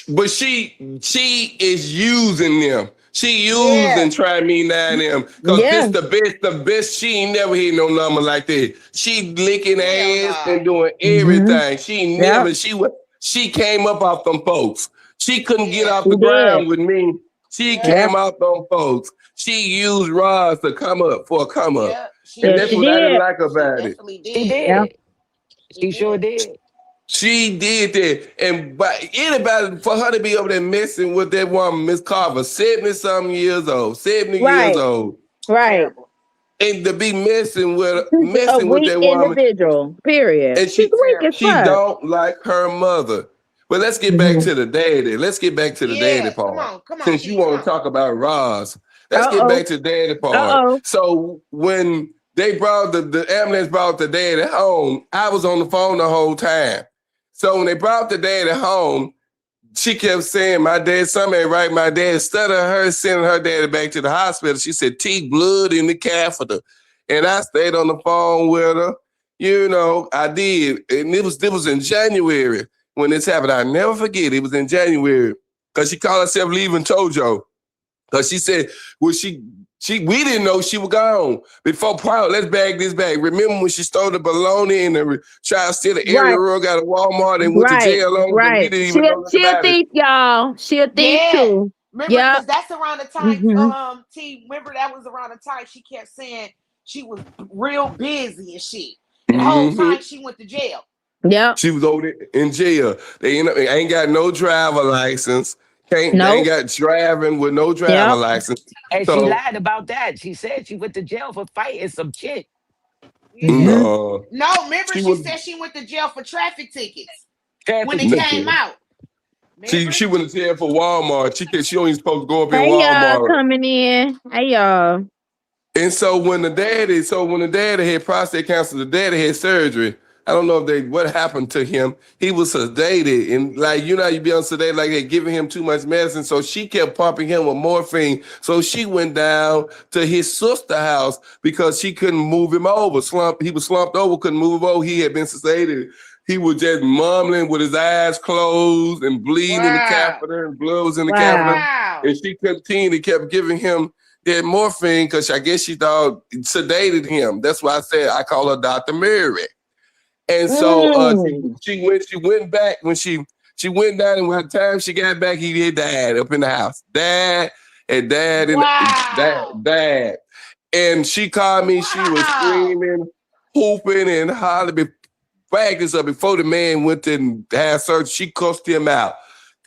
But she is using them. She used and tried me now them. Because this the best. She ain't never hit no number like that. She licking ass and doing everything. She never she came up off them folks. She couldn't get off the ground with me. She came out them folks. She used Roz to come up for a come up. Yeah, and that's what I didn't like about it. She did. She sure did. She did that. And by anybody, for her to be over there messing with that woman, Miss Carver, 70-something years old, 70 years old. Right. And to be messing with that woman. Individual, period. And she don't like her mother. But let's get back to the daddy. Let's get back to the daddy part. Come on, since you want to talk about Roz, let's get back to the daddy part. So when they brought the ambulance brought the daddy home, I was on the phone the whole time. So when they brought the daddy home, she kept saying, my dad, something ain't right. My dad studied her, sending her daddy back to the hospital. She said, T, blood in the catheter. And I stayed on the phone with her. You know, I did. And it was in January. When this happened, I never forget. It was in January because she called herself leaving Tojo. Because she said, well, we didn't know she was gone. Before let's bag this bag. Remember when she stole the bologna and tried to steal the area girl got a Walmart and went to jail on right. She'll thief, y'all. She'll thief too. Remember, because that's around the time, T, remember that was around the time she kept saying she was real busy and shit. The whole time she went to jail. Yeah, she was over there in jail. They ain't got no driver license. They ain't got driving with no driver license. And she lied about that. She said she went to jail for fighting some chick. No, remember she said she went to jail for traffic tickets when it came out. She went to jail for Walmart. She only supposed to go up in Walmart. Hey y'all coming in. Hey y'all. And so when the daddy had prostate cancer, the daddy had surgery. I don't know what happened to him. He was sedated and like, you know, you be on sedated, like they're giving him too much medicine. So she kept pumping him with morphine. So she went down to his sister's house because she couldn't move him over. He was slumped over, couldn't move over. He had been sedated. He was just mumbling with his eyes closed and bleeding in the catheter and blood was in the catheter. And she continued, kept giving him that morphine because I guess she thought it sedated him. That's why I call her Dr. Mary. And so she went back when she went down, and by the time she got back, he had died up in the house. Dad. And she called me. She was screaming, hooping, and hollering. Before the man went to have surgery, she cussed him out.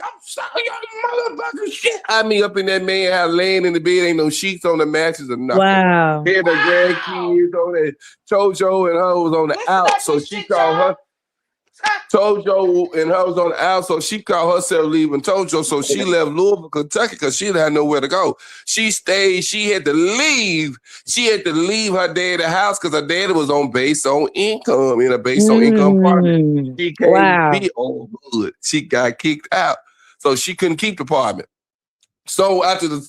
I'm sorry, you motherfucker shit. I mean, up in that man house, laying in the bed, ain't no sheets on the mattress or nothing. Wow. He had the grandkids on that. Tojo and her was on the out, so she called her. Tojo and her was on the out, so she called herself leaving Tojo. So she left Louisville, Kentucky, because she didn't have nowhere to go. She stayed. She had to leave. She had to leave her daddy's house because her daddy was on base on income in a base on income apartment. She can't be on good. She got kicked out. So she couldn't keep the apartment. So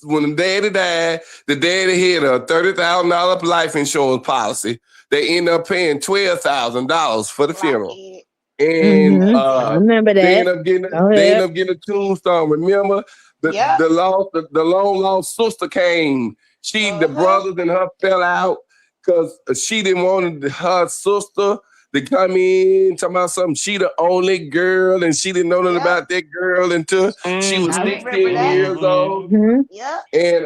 when the daddy died, the daddy had a $30,000 life insurance policy. They ended up paying $12,000 for the funeral. And I remember that. They ended up getting a tombstone. Remember, The long lost sister came. The brothers and her fell out because she didn't want her sister to come in, talking about something. She the only girl, and she didn't know nothing about that girl until she was 16 years old. Yeah. And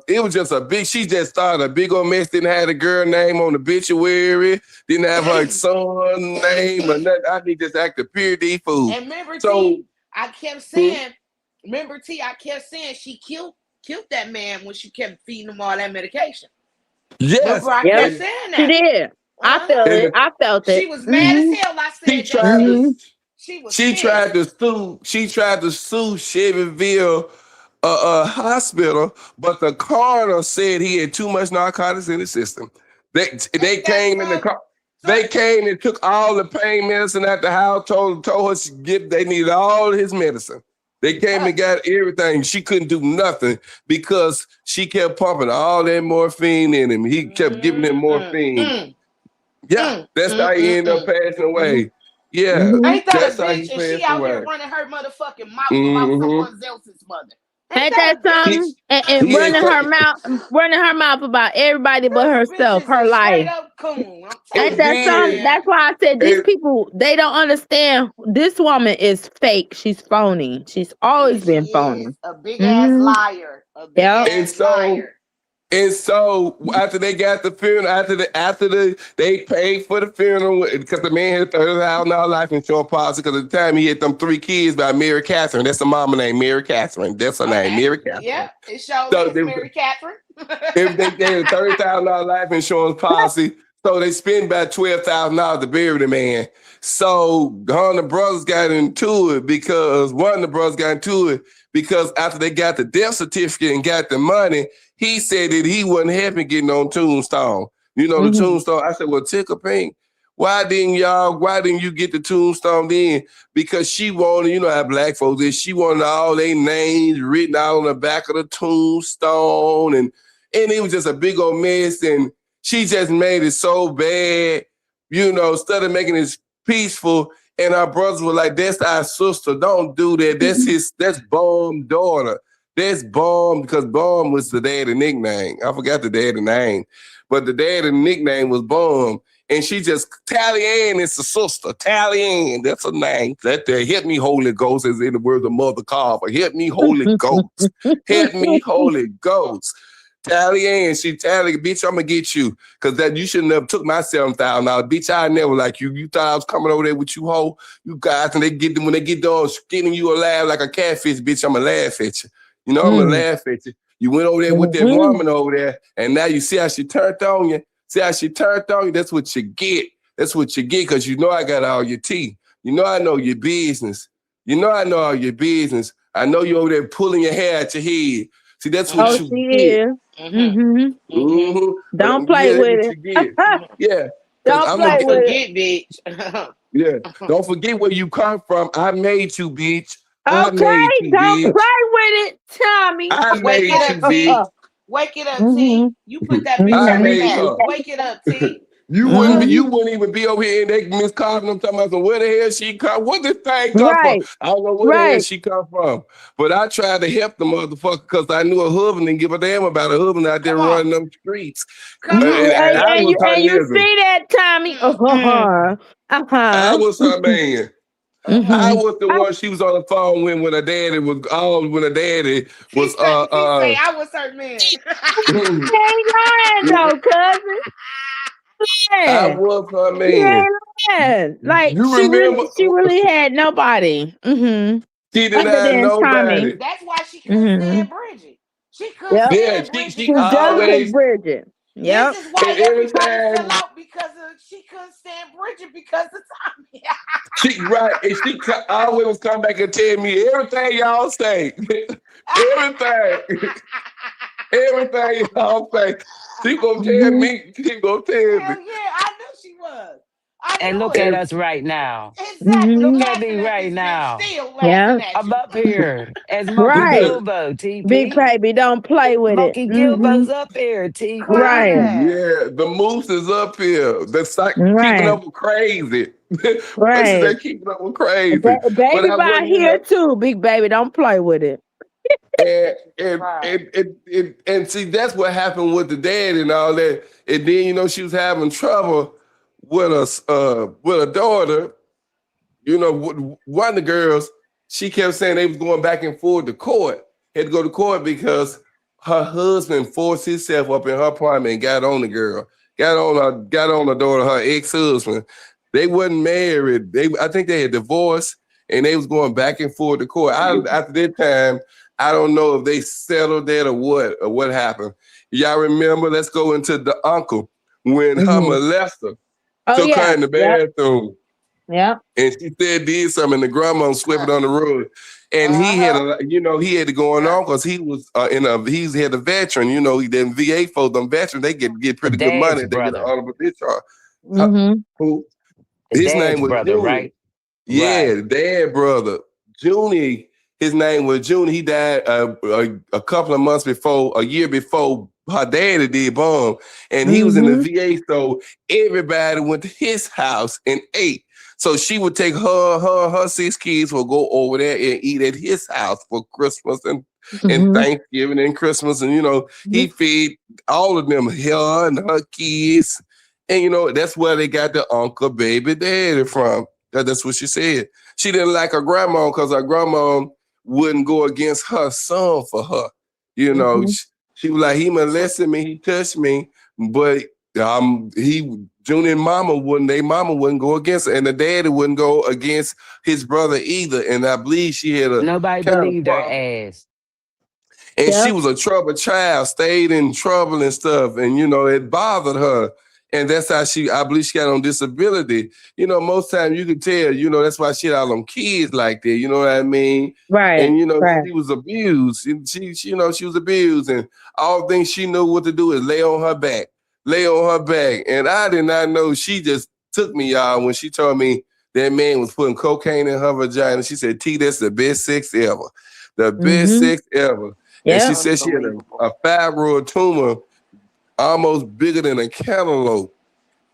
it was just she just started a big old mess. Didn't have the girl name on the obituary. Didn't have her son name or nothing. I think just act a pure D fool. And remember, T, I kept saying, I kept saying she killed that man when she kept feeding him all that medication. Yes. Remember, I kept saying that. She did. I felt it. I felt it. She was mad as hell. I said she tried to sue Chevyville hospital, but the coroner said he had too much narcotics in his system. They came in the car. They came and took all the pain medicine at the house. Told her they needed all his medicine. They came and got everything. She couldn't do nothing because she kept pumping all that morphine in him. He kept giving him morphine. That's how he ended up passing away. Yeah, ain't that a bitch? And she out here running her motherfucking mouth about someone else's mother. Ain't that something? And running her mouth about everybody but herself, her life. Ain't that something? That's why I said these people, they don't understand. This woman is fake. She's phony. She's always been phony. A big ass liar. A big ass liar. And so after they got the funeral, after they paid for the funeral because the man had $30,000 life insurance policy because at the time he had them 3 kids by Mary Catherine. That's the mama name, Mary Catherine. That's her name, Mary Catherine. Yeah, it shows Mary Catherine. If they gave a $30,000 life insurance policy, so they spent about $12,000 to bury the man. So one of the brothers got into it because after they got the death certificate and got the money, he said that he wasn't happy getting on Tombstone. You know, the Tombstone. I said, well, Tickle Pink, why didn't you get the Tombstone then? Because she wanted, you know how black folks is, she wanted all their names written out on the back of the tombstone. And it was just a big old mess. And she just made it so bad, you know, instead of making it peaceful. And our brothers were like, that's our sister. Don't do that. That's Bom's daughter. That's Bomb, because Bomb was the daddy nickname. I forgot the daddy name. But the daddy nickname was Bomb. And she just, Tally-Ann is the sister. Tally-Ann, that's her name. That there, help me, Holy Ghost, as in the words of Mother Carver. Help me, Holy Ghost. Help me, Holy Ghost. Tally-Ann, bitch, I'm going to get you. Because that you shouldn't have took my $7,000. Bitch, I never like you. You thought I was coming over there with you, ho? You guys, and when they get done skinning you alive like a catfish, bitch, I'm going to laugh at you. You know, I'm going to laugh at you. You went over there with that woman over there, and now you see how she turned on you. That's what you get. That's what you get, because you know I got all your teeth. You know I know your business. You know I know all your business. I know you over there pulling your hair out your head. See, that's what you get. Don't play with it. Yeah. Don't play with it, bitch. Yeah. Don't forget where you come from. I made you, bitch. Okay, don't play with it, Tommy. I made you, bitch. Wake it up, T. You put that bitch on the back. Wake it up, T. You wouldn't even be over here and they Miss Carter them talking about where the hell she come? What this thing come from? I don't know where the hell she come from. But I tried to help the motherfucker because I knew her husband didn't give a damn about her husband out there running them streets. And you see that, Tommy? I was her man. I was the one she was on the phone when her daddy was I was her man. Ain't lying though, cousin. I was her man. Like she really had nobody. She didn't have nobody. That's why she couldn't stand Bridget. She couldn't stand Bridget. She always Bridget. This is why everybody fell out because she couldn't stand Bridget because of Tommy. And she always come back and tell me everything y'all say. Everything y'all say. She gonna tell me. She gonna tell me. Hell yeah, I knew she was. And look at us right now. Exactly. Look at me right now. I'm up here as Monkey Gilbo, TP. Big baby, don't play with Monkey Gilbo's up here, TP. Right. Yeah, the moose is up here. That's like keeping up with crazy. They're keeping up with crazy. Baby by here too, big baby. Don't play with it. And see, that's what happened with the dad and all that. And then she was having trouble with a daughter. One of the girls, she kept saying they was going back and forth to court. Had to go to court because her husband forced himself up in her apartment and got on the girl, got on the daughter, her ex-husband. They wasn't married. I think they had divorced, and they was going back and forth to court. After that time, I don't know if they settled that or what happened. Y'all remember? Let's go into the uncle when her molester took her in the bathroom. Yeah. And she said did something, and the grandma swept it on the rug. And he had to go on because he was he had a veteran. Them VA folks, them veterans, they get pretty good money. They get an honorable discharge. Who? His name was brother, Junie. right? Yeah, right. Dad brother. Junie, his name was Junie. He died a couple of months before, a year before her daddy did bomb. And he was in the VA, so everybody went to his house and ate. So she would take her 6 kids will go over there and eat at his house for Christmas and Thanksgiving and Christmas. And, he fed all of them, her and her kids. And, that's where they got the uncle, baby, daddy from. That's what she said. She didn't like her grandma because her grandma wouldn't go against her son for her. She was like, he molested me, he touched me, but Junie and mama wouldn't go against her, and the daddy wouldn't go against his brother either. And I believe she had nobody believed her ass. And she was a troubled child, stayed in trouble and stuff, and it bothered her. And that's how I believe she got on disability. Most times you can tell, that's why she had all them kids like that. You know what I mean? Right. And, she was abused. And she was abused. And all things she knew what to do is lay on her back. And I did not know. She just took me, y'all, when she told me that man was putting cocaine in her vagina. She said, T, that's the best sex ever. The best sex ever. Yep. And she said she had a fibroid tumor almost bigger than a cantaloupe.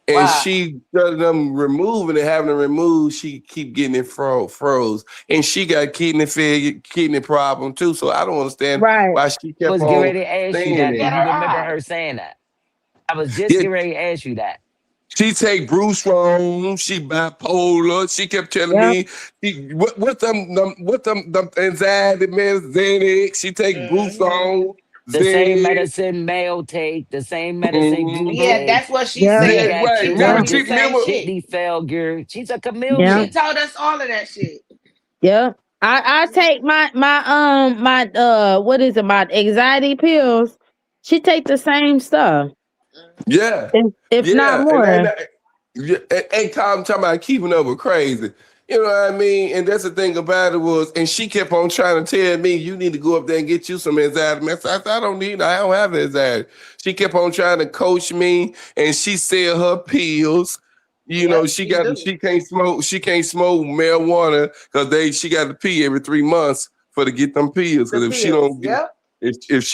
And she started them removing it, having it removed. She keep getting it froze. And she got kidney failure, kidney problem too. So I don't understand why she kept was on getting ready to ask you that. Do you remember her saying that? I was just getting ready to ask you that. She take Bruce Strong. She bipolar. She kept telling me, what them anxiety meds, Xanax. She take Bruce Strong. The same medicine male take, the same medicine you take. Yeah, that's what she said. Right. She kidney failure. She's a chameleon. She told us all of that shit. Yeah. I take my what is it, my anxiety pills. She take the same stuff. Yeah. If not more. And talking about keeping up with crazy. You know what I mean? And that's the thing about it was, and she kept on trying to tell me, you need to go up there and get you some anxiety medicine. I said, I don't have anxiety. She kept on trying to coach me, and she sell her pills. She can't smoke marijuana because she got to pee every 3 months to get them pills. Because if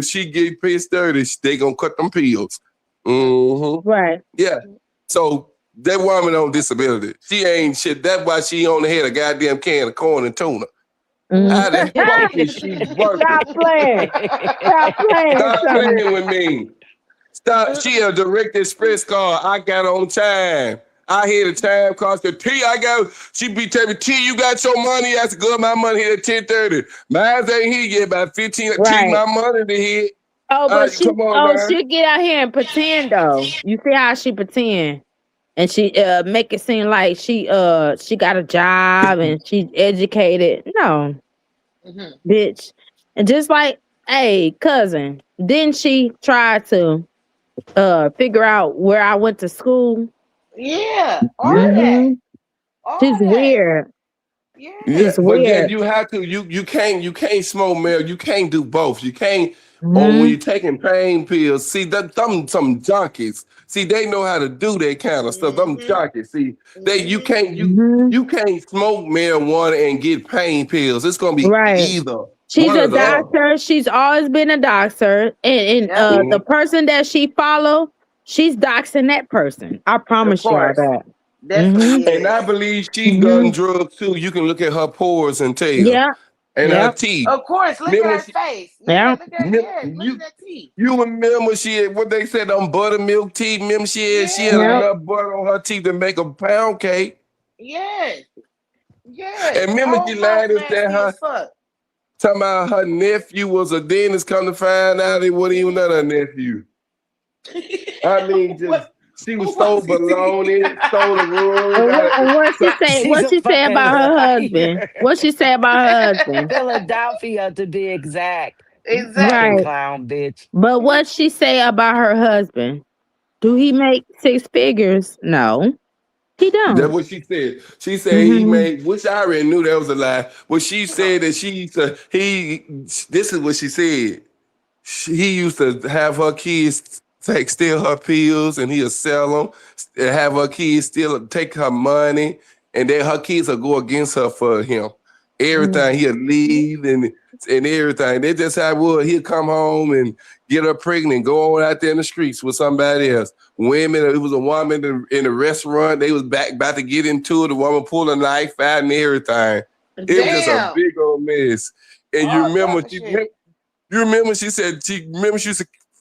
she get pissed dirty, they gonna cut them pills. Right. Yeah. So that woman on disability, she ain't shit. That's why she only had a goddamn can of corn and tuna. How the fuck is she working? Stop playing. Stop playing with me. Stop. She a direct express car. I got on time. I hear the time cost the T. She be telling me, T, you got your money? I said, good, my money here at 10:30. Mine ain't here yet, about 15. Right. T, my money to hit. Oh, but she get out here and pretend though. You see how she pretend? And she make it seem like she got a job and she's educated. No, bitch. And just like, hey, cousin, didn't she try to figure out where I went to school? Yeah, all that. She's weird. Yeah, it's weird. You have to. You can't smoke marijuana. You can't do both. You can't. Or when you're taking pain pills, see some junkies. See, they know how to do that kind of stuff. Them junkies. See, you can't smoke marijuana and get pain pills. It's gonna be either. She's a doctor. She's always been a doctor, and the person that she follow, she's doxing that person. I promise you that. And I believe she's done drugs too. You can look at her pores and tell. Yeah. and her teeth. Of course, look at her face. Yeah, Look at that teeth. You remember she had what they said on buttermilk teeth? Remember she had enough butter on her teeth to make a pound cake. Yes. And remember she lied and said her talking about her nephew was a dentist. Come to find out it wasn't even her nephew. I mean, just she was so baloney, stole the room. And what she say? What she say about her husband? What she say about her husband? Philadelphia, to be exact. Exactly. Fucking clown bitch. But what she say about her husband? Do he make 6 figures? No, he don't. That's what she said. She said he made, which I already knew that was a lie. But she said that this is what she said. He used to have her kids steal her pills and he'll sell them, and have her kids take her money, and then her kids will go against her for him. Everything he'll leave and everything. That's just how it would. He'll come home and get her pregnant and go on out there in the streets with somebody else. Women, it was a woman in a restaurant. They was about to get into it. The woman pulled a knife out and everything. It was just a big old mess. And you remember she said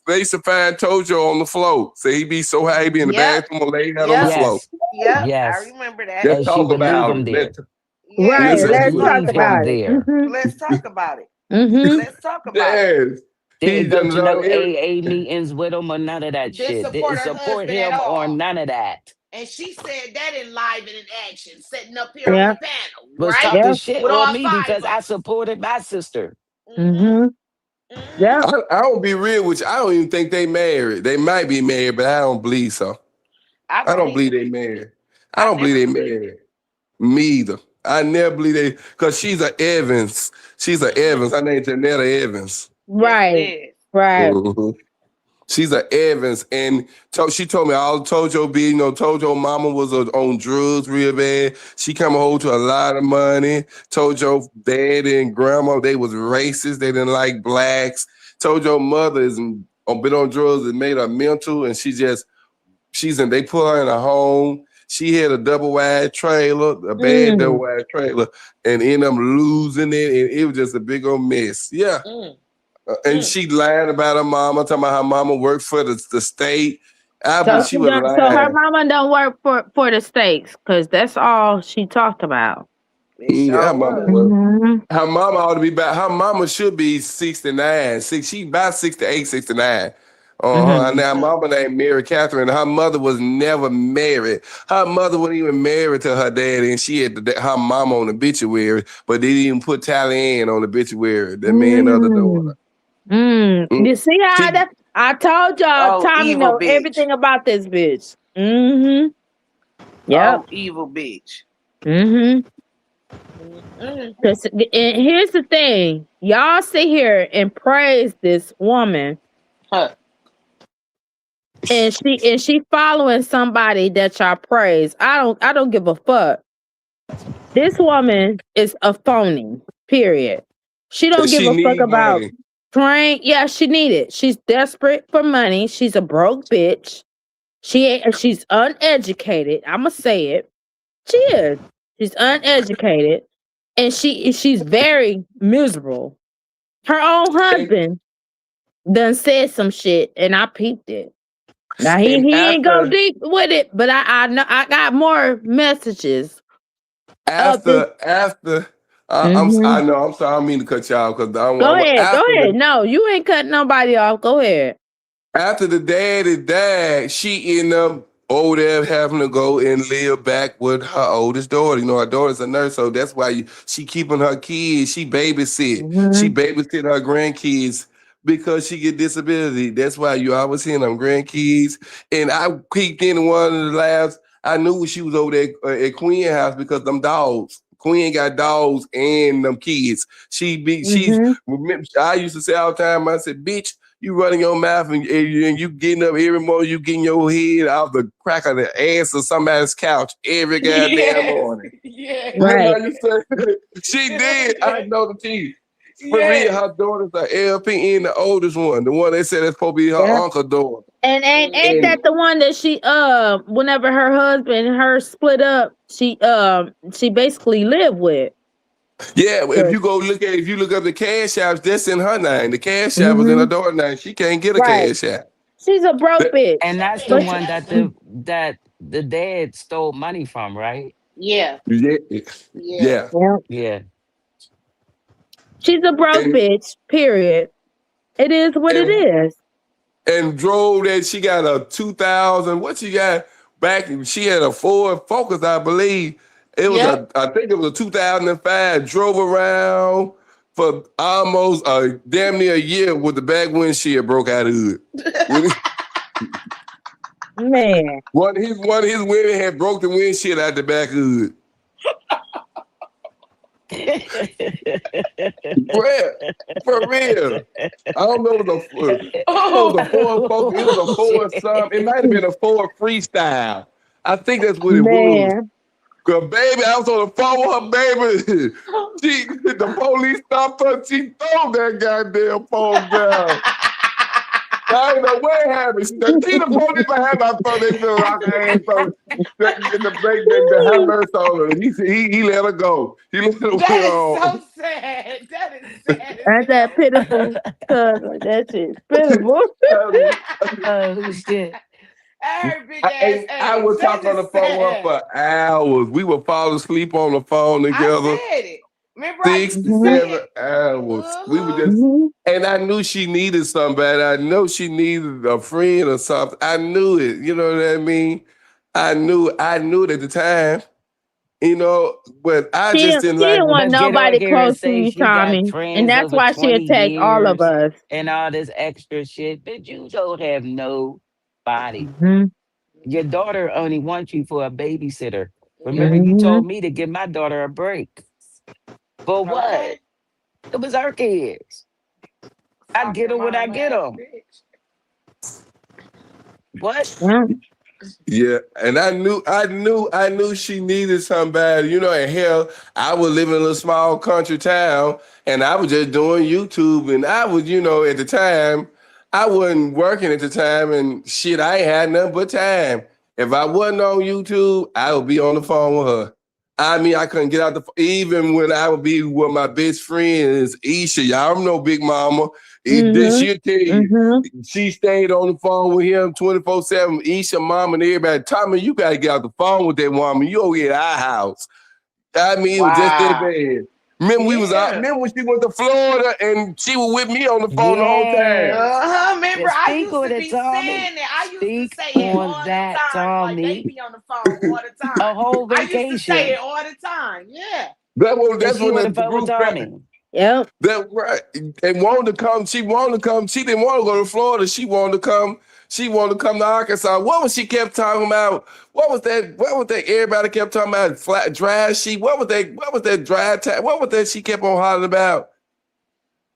they used to find Tojo on the floor. So he'd be so high, he'd be in the bathroom or laid out on the floor. I remember that. Let's talk about it. Right, let's talk about it. Let's talk about it. Let's talk about it. Don't you know AA meetings with him or none of that shit? Didn't support him or none of that. And she said that in live and in action, setting up here on the panel. Was talking shit on me because I supported my sister. Yeah. I don't be real with you. I don't even think they married. They might be married, but I don't believe so. I don't believe they married. I don't believe they married. Me either. I never believe they, because she's an Evans. She's an Evans. Her name's Janetta Evans. Right. She's an Evans, and she told me all Tojo be, Tojo mama was on drugs real bad. She come home to a lot of money. Tojo daddy and grandma, they was racist. They didn't like blacks. Tojo mother is been on drugs and made her mental, and they put her in a home. She had a double-wide trailer, a bad double-wide trailer, and ended up losing it, and it was just a big old mess. Yeah. And she lied about her mama, talking about her mama worked for the state. She was lying. So her mama don't work for the states, because that's all she talked about. Yeah, her mama ought to be back. Her mama should be 69. She about 68, 69. And now mama named Mary Catherine. Her mother was never married. Her mother wasn't even married to her daddy, and she had her mama on the obituary, but they didn't even put Tally Ann on the obituary. That man other daughter. You see how I told y'all Tommy knows everything about this bitch. Yeah. Evil bitch. And here's the thing. Y'all sit here and praise this woman. And she following somebody that y'all praise. I don't give a fuck. This woman is a phony. Period. She don't give a fuck about trying. Yeah, she need it. She's desperate for money. She's a broke bitch. She's uneducated. I'ma say it. She is. She's uneducated, and she's very miserable. Her own husband done said some shit, and I peeped it. Now he ain't go deep with it, but I know I got more messages. After I know, I'm sorry, I don't mean to cut you off because go ahead. No, you ain't cutting nobody off. Go ahead. After the daddy died, she ended up over there having to go and live back with her oldest daughter. Her daughter's a nurse, so that's why she keeping her kids. She babysit. She babysit her grandkids because she get disability. That's why you always seeing them grandkids. And I peeked in one of the labs. I knew she was over there at Queen house because them dogs. Queen got dogs and them kids. I used to say all the time, I said, bitch, you running your mouth and you getting up every morning, you getting your head out the crack of the ass of somebody's couch every goddamn morning. Yeah. Right. She did. I know the teeth. For me, her daughter's the LPN, the oldest one. The one they said that's supposed to be her uncle's daughter. And ain't that the one that she whenever her husband and her split up, she basically lived with? Yeah, if you look up the cash apps, that's in her name. The cash app was in her daughter's name. She can't get a cash app. She's a broke bitch. And that's the one that the dad stole money from, right? Yeah. Yeah. Yeah. Yeah. She's a broke bitch, period. It is what it is. And drove that. She got a 2000. What she got back? She had a Ford Focus, I believe. It was I think it was a 2005. Drove around for almost damn near a year with the back windshield broke out of hood. Man. One of his women had broke the windshield out the back hood. For real. I don't know if it was a Ford Focus. It was a Ford something. It might have been a Ford Freestyle. I think that's what it was. Cause baby, I was on the phone with her, baby. The police stopped her. She threw that goddamn phone down. I don't know what happened. The police had my phone. They feel like her ass phone. The have mercy on her. He let her go. He let her go. That is so sad. That is sad. Ain't that pitiful? That shit's pitiful. Oh shit. I would talk on the phone with her for hours. We would fall asleep on the phone together. I said it. Remember 6 to 7 hours. We would just, and I knew she needed somebody. I know she needed a friend or something. I knew it. You know what I mean? I knew it at the time. You know, but I just didn't like. She didn't want nobody close to you, Tommy, and that's why she attacked all of us and all this extra shit. But you don't have nobody. Your daughter only wants you for a babysitter. Remember, you told me to give my daughter a break. For what? It was her kids. I get them when I get them. What? Yeah, and I knew she needed somebody. You know, and hell, I was living in a little small country town, and I was just doing YouTube, and I was, you know, at the time, I wasn't working at the time, and shit, I ain't had nothing but time. If I wasn't on YouTube, I would be on the phone with her. I mean, I couldn't get out the phone. Even when I would be with my best friend, Isha. Y'all know Big Mama. She'll tell you, she stayed on the phone with him 24/7. Isha, Mom, and everybody. Tommy, you got to get out the phone with that woman. You over here at our house. I mean, it was just that bad. Remember, we was out. Remember when she went to Florida and she was with me on the phone the whole time. Remember, I used to be saying that. I used to say it all the time. Like they be on the phone all the time. A whole vacation. I used to say it all the time. Yeah. That's when the group family. Yep. That right. They wanted to come. She wanted to come. She didn't want to go to Florida. She wanted to come. She wanted to come to Arkansas. What was she kept talking about? What was that? Everybody kept talking about flat dry sheet. What was that dry time? What was that she kept on hollering about?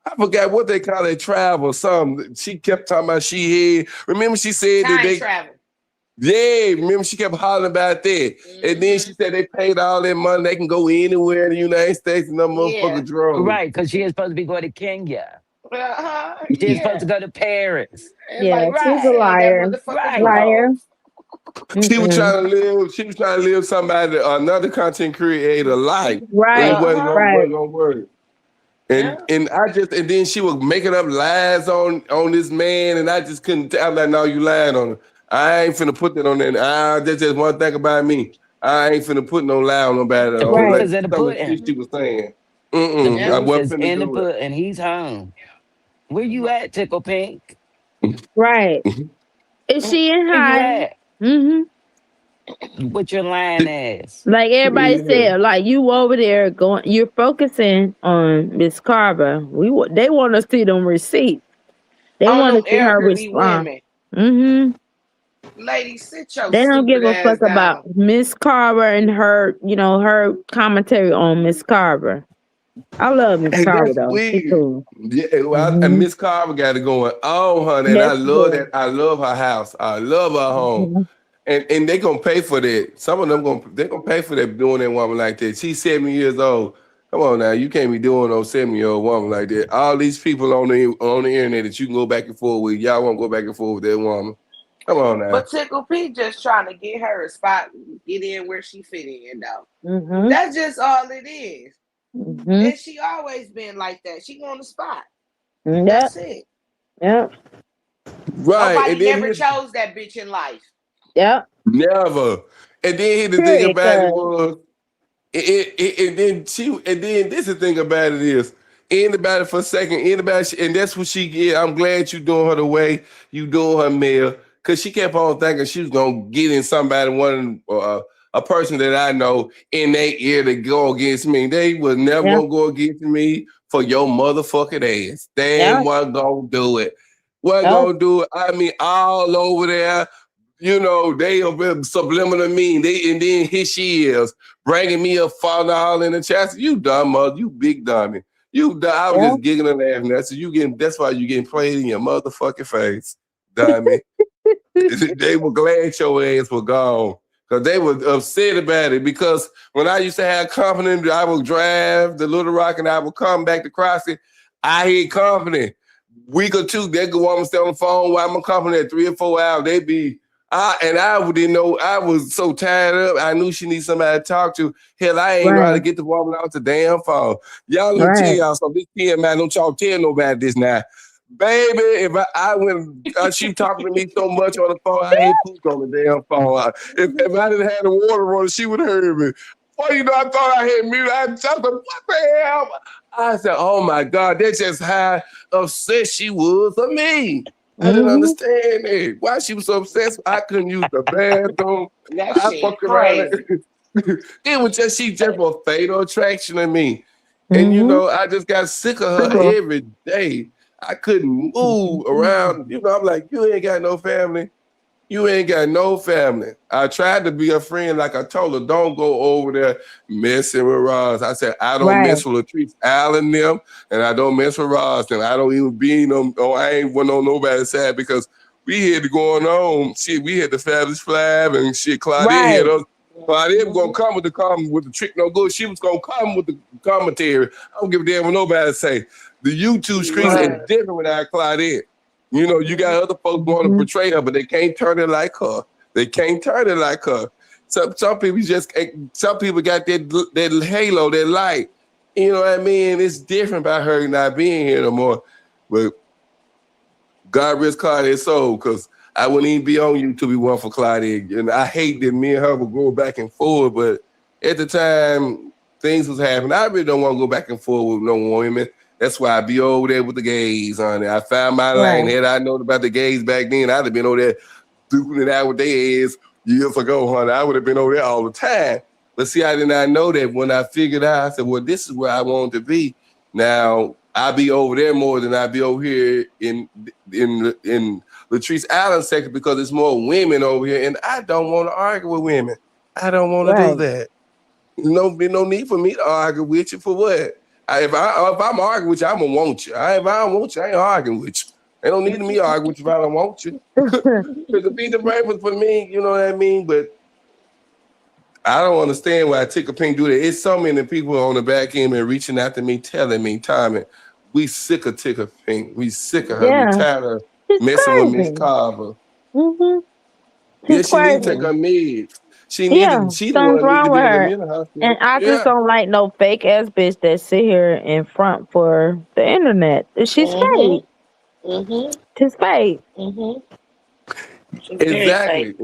I forgot what they call it, travel. Something. She kept talking about she had. Remember she said Time that they travel. Yeah, remember she kept hollering about that. And then she said they paid all that money. They can go anywhere in the United States and no motherfucker drove. Right, because she is supposed to be going to Kenya. She's supposed to go to Paris. Yeah, she's a liar. Liar. She was trying to live somebody, another content creator life. Right. It wasn't gonna work. And then she was making up lies on this man, and I just couldn't tell. I'm like, no, you lying on her. I ain't finna put that on there. That's just one thing about me. I ain't finna put no lie on nobody. The proof is in the pudding. She was saying. The proof is in the pudding. He's home. Where you at, Tickle Pink? Right. Is she in hiding? What your lying ass? Like everybody said, like you over there you're focusing on Miss Carver. They want to see them receipts. They want to see her respond. Ladies, sit your They don't give a fuck down. about Miss Carver and her, her commentary on Miss Carver. I love Miss Carver though. She's cool. Yeah, and Miss Carver got it going on, honey. And I love that. I love her house. I love her home. And they gonna pay for that. Some of them they're gonna pay for that doing that woman like that. She's 70 years old. Come on now, you can't be doing no 70-year-old woman like that. All these people on the internet that you can go back and forth with, y'all won't go back and forth with that woman. Come on now. But Tickle P just trying to get her a spot, get in where she fit in, though. That's just all it is. And she always been like that. She on the spot. Yep. That's it. Yep. Right. Nobody And then never chose that bitch in life. Yep. Never. And then the thing about it was, and then this is the thing about it is, anybody for a second, anybody, and that's what she get. I'm glad you doing her the way you doing her, Mel, because she kept on thinking she was gonna get in somebody, a person that I know in their ear to go against me. They was never gonna go against me for your motherfucking ass. They wasn't gonna do it. Wasn't gonna do it. I mean, all over there. You know, they have been subliminal mean. And then here she is bringing me a phone all in the chest. You dumb mother, you big dummy. I was just giggling and laughing. That's why you getting played in your motherfucking face, dummy. They were glad your ass was gone. Because they were upset about it. Because when I used to have company, I would drive to Little Rock and I would come back to Crossing. I had company. Week or two, they go on and stay on the phone while I'm company at 3 or 4 hours. They be I didn't know. I was so tired up. I knew she needed somebody to talk to. Hell, I ain't know how to get the woman out the damn phone. Y'all let me tell y'all something. This kid, man, don't y'all tell nobody this now. Baby, if I went, she talking to me so much on the phone, I ain't pooped on the damn phone. If I didn't have the water on, she would have heard me. Boy, you know, I thought I had muted. I said, what the hell? I said, oh my God, that's just how upset she was of me. I didn't understand it. Why she was so obsessed. I couldn't use the bathroom. I fucked around. It was just, she just was a fatal attraction to me. And you know, I just got sick of her every day. I couldn't move around. You know, I'm like, you ain't got no family. You ain't got no family. I tried to be a friend, like I told her, don't go over there messing with Roz. I said, I don't mess with Latrice Allen them, and I don't mess with Roz, and I don't even be in them. Oh, I ain't want on nobody's side because we had it going on. Shit, we had the Fabulous Flav and shit. Claudette had us. Claudette was gonna come with the trick no good. She was gonna come with the commentary. I don't give a damn what nobody say. The YouTube streets are different without Claudette. You know, you got other folks want to portray her, but they can't turn it like her. They can't turn it like her. Some people got that halo, that light. You know what I mean? It's different by her not being here no more. But God rest Claudette's soul, because I wouldn't even be on YouTube if it weren't for Claudette. And I hate that me and her would go back and forth, but at the time, things was happening. I really don't want to go back and forth with no women. That's why I be over there with the gays, honey. I found my lane. Had I known about the gays back then, I'd have been over there duking it out with their ass years ago, honey. I would have been over there all the time. But see, I did not know that. When I figured out, I said, well, this is where I want to be. Now, I'll be over there more than I'll be over here in Latrice Allen's sector, because there's more women over here, and I don't want to argue with women. I don't want to do that. No need for me to argue with you for what? If I'm arguing with you, I'm gonna want you. If I don't want you, I ain't arguing with you. They don't need me to argue with you if I don't want you. Because to be the breakfast for me, you know what I mean? But I don't understand why Ticker Pink do that. It's so many people on the back end and reaching out to me, telling me, Tommy, we sick of Ticker Pink. We sick of her. We tired of messing with Miss Carver. Yeah, she need to take her meds. She the one need to be in the mental hospital. And I just don't like no fake ass bitch that sit here in front for the internet. She's fake. She's fake. Exactly.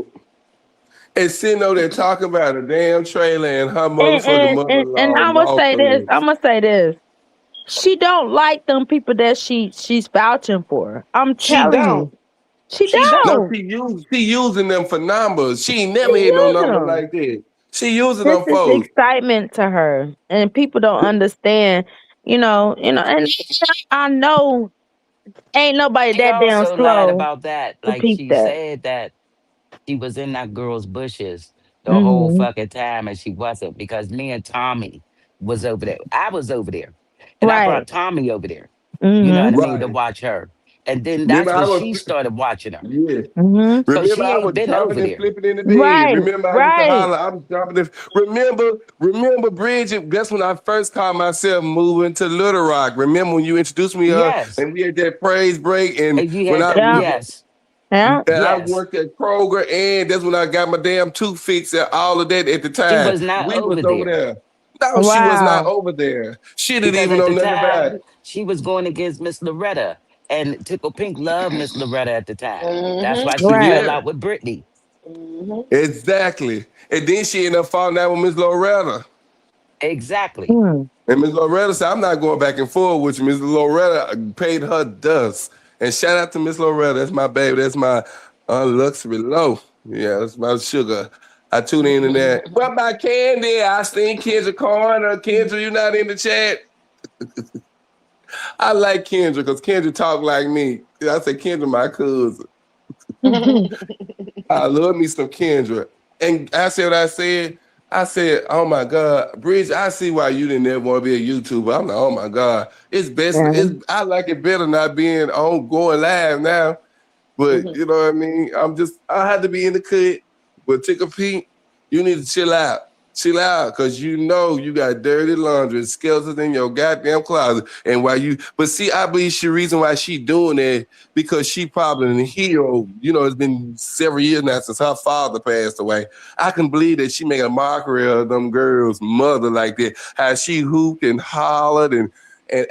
And sitting over there talking about a damn trailer and her motherfucking mother-in-law. And I'm gonna say this. She don't like them people that she's vouching for. I'm telling you. She don't. No, she using them for numbers. She ain't never had no number like that. She using them folks. This is excitement to her, and people don't understand. You know, and I know ain't nobody that damn slow. Lied about that. Like she said that she was in that girl's bushes the whole fucking time, and she wasn't, because me and Tommy was over there. I was over there, and I brought Tommy over there. You know what I mean, to watch her. And then that's when she started watching her. Yeah. So she ain't been over there. Flipping in the bed. Remember, I used to holler. I was jumping. Remember, Bridget, that's when I first called myself moving to Little Rock. Remember when you introduced me and we had that praise break? And when I worked at Kroger, and that's when I got my damn tooth fixed and all of that at the time. She was not over there. No, she was not over there. She didn't Because even at know the nothing about time, it. she was going against Miss Loretta. And Tickle Pink loved Miss Loretta at the time. That's why Mm-hmm. she Right. fell Yeah, out with Brittany. Mm-hmm. exactly. And then she ended up falling out with Miss Loretta. Exactly. Mm. And Miss Loretta said, I'm not going back and forth with you. Miss Loretta paid her dust. And shout out to Miss Loretta. That's my baby. That's my luxury low. Yeah, that's my sugar. I tune in that. What about Candy? I seen Kendra Corner. Kendra, you not in the chat? I like Kendra because Kendra talk like me. I say Kendra, my cousin. I love me some Kendra. And I said what I said. I said, oh my God, Bridge, I see why you didn't ever want to be a YouTuber. I'm like, oh my God. It's best. Yeah. I like it better not being on going live now. But you know what I mean? I had to be in the cut. But Tickle Pink, you need to chill out. Chill out, because you know you got dirty laundry, skeletons in your goddamn closet. And but see, I believe the reason why she doing that, because she probably a hero. You know, it's been several years now since her father passed away. I can believe that she making a mockery of them girls' mother like that. How she hooped and hollered and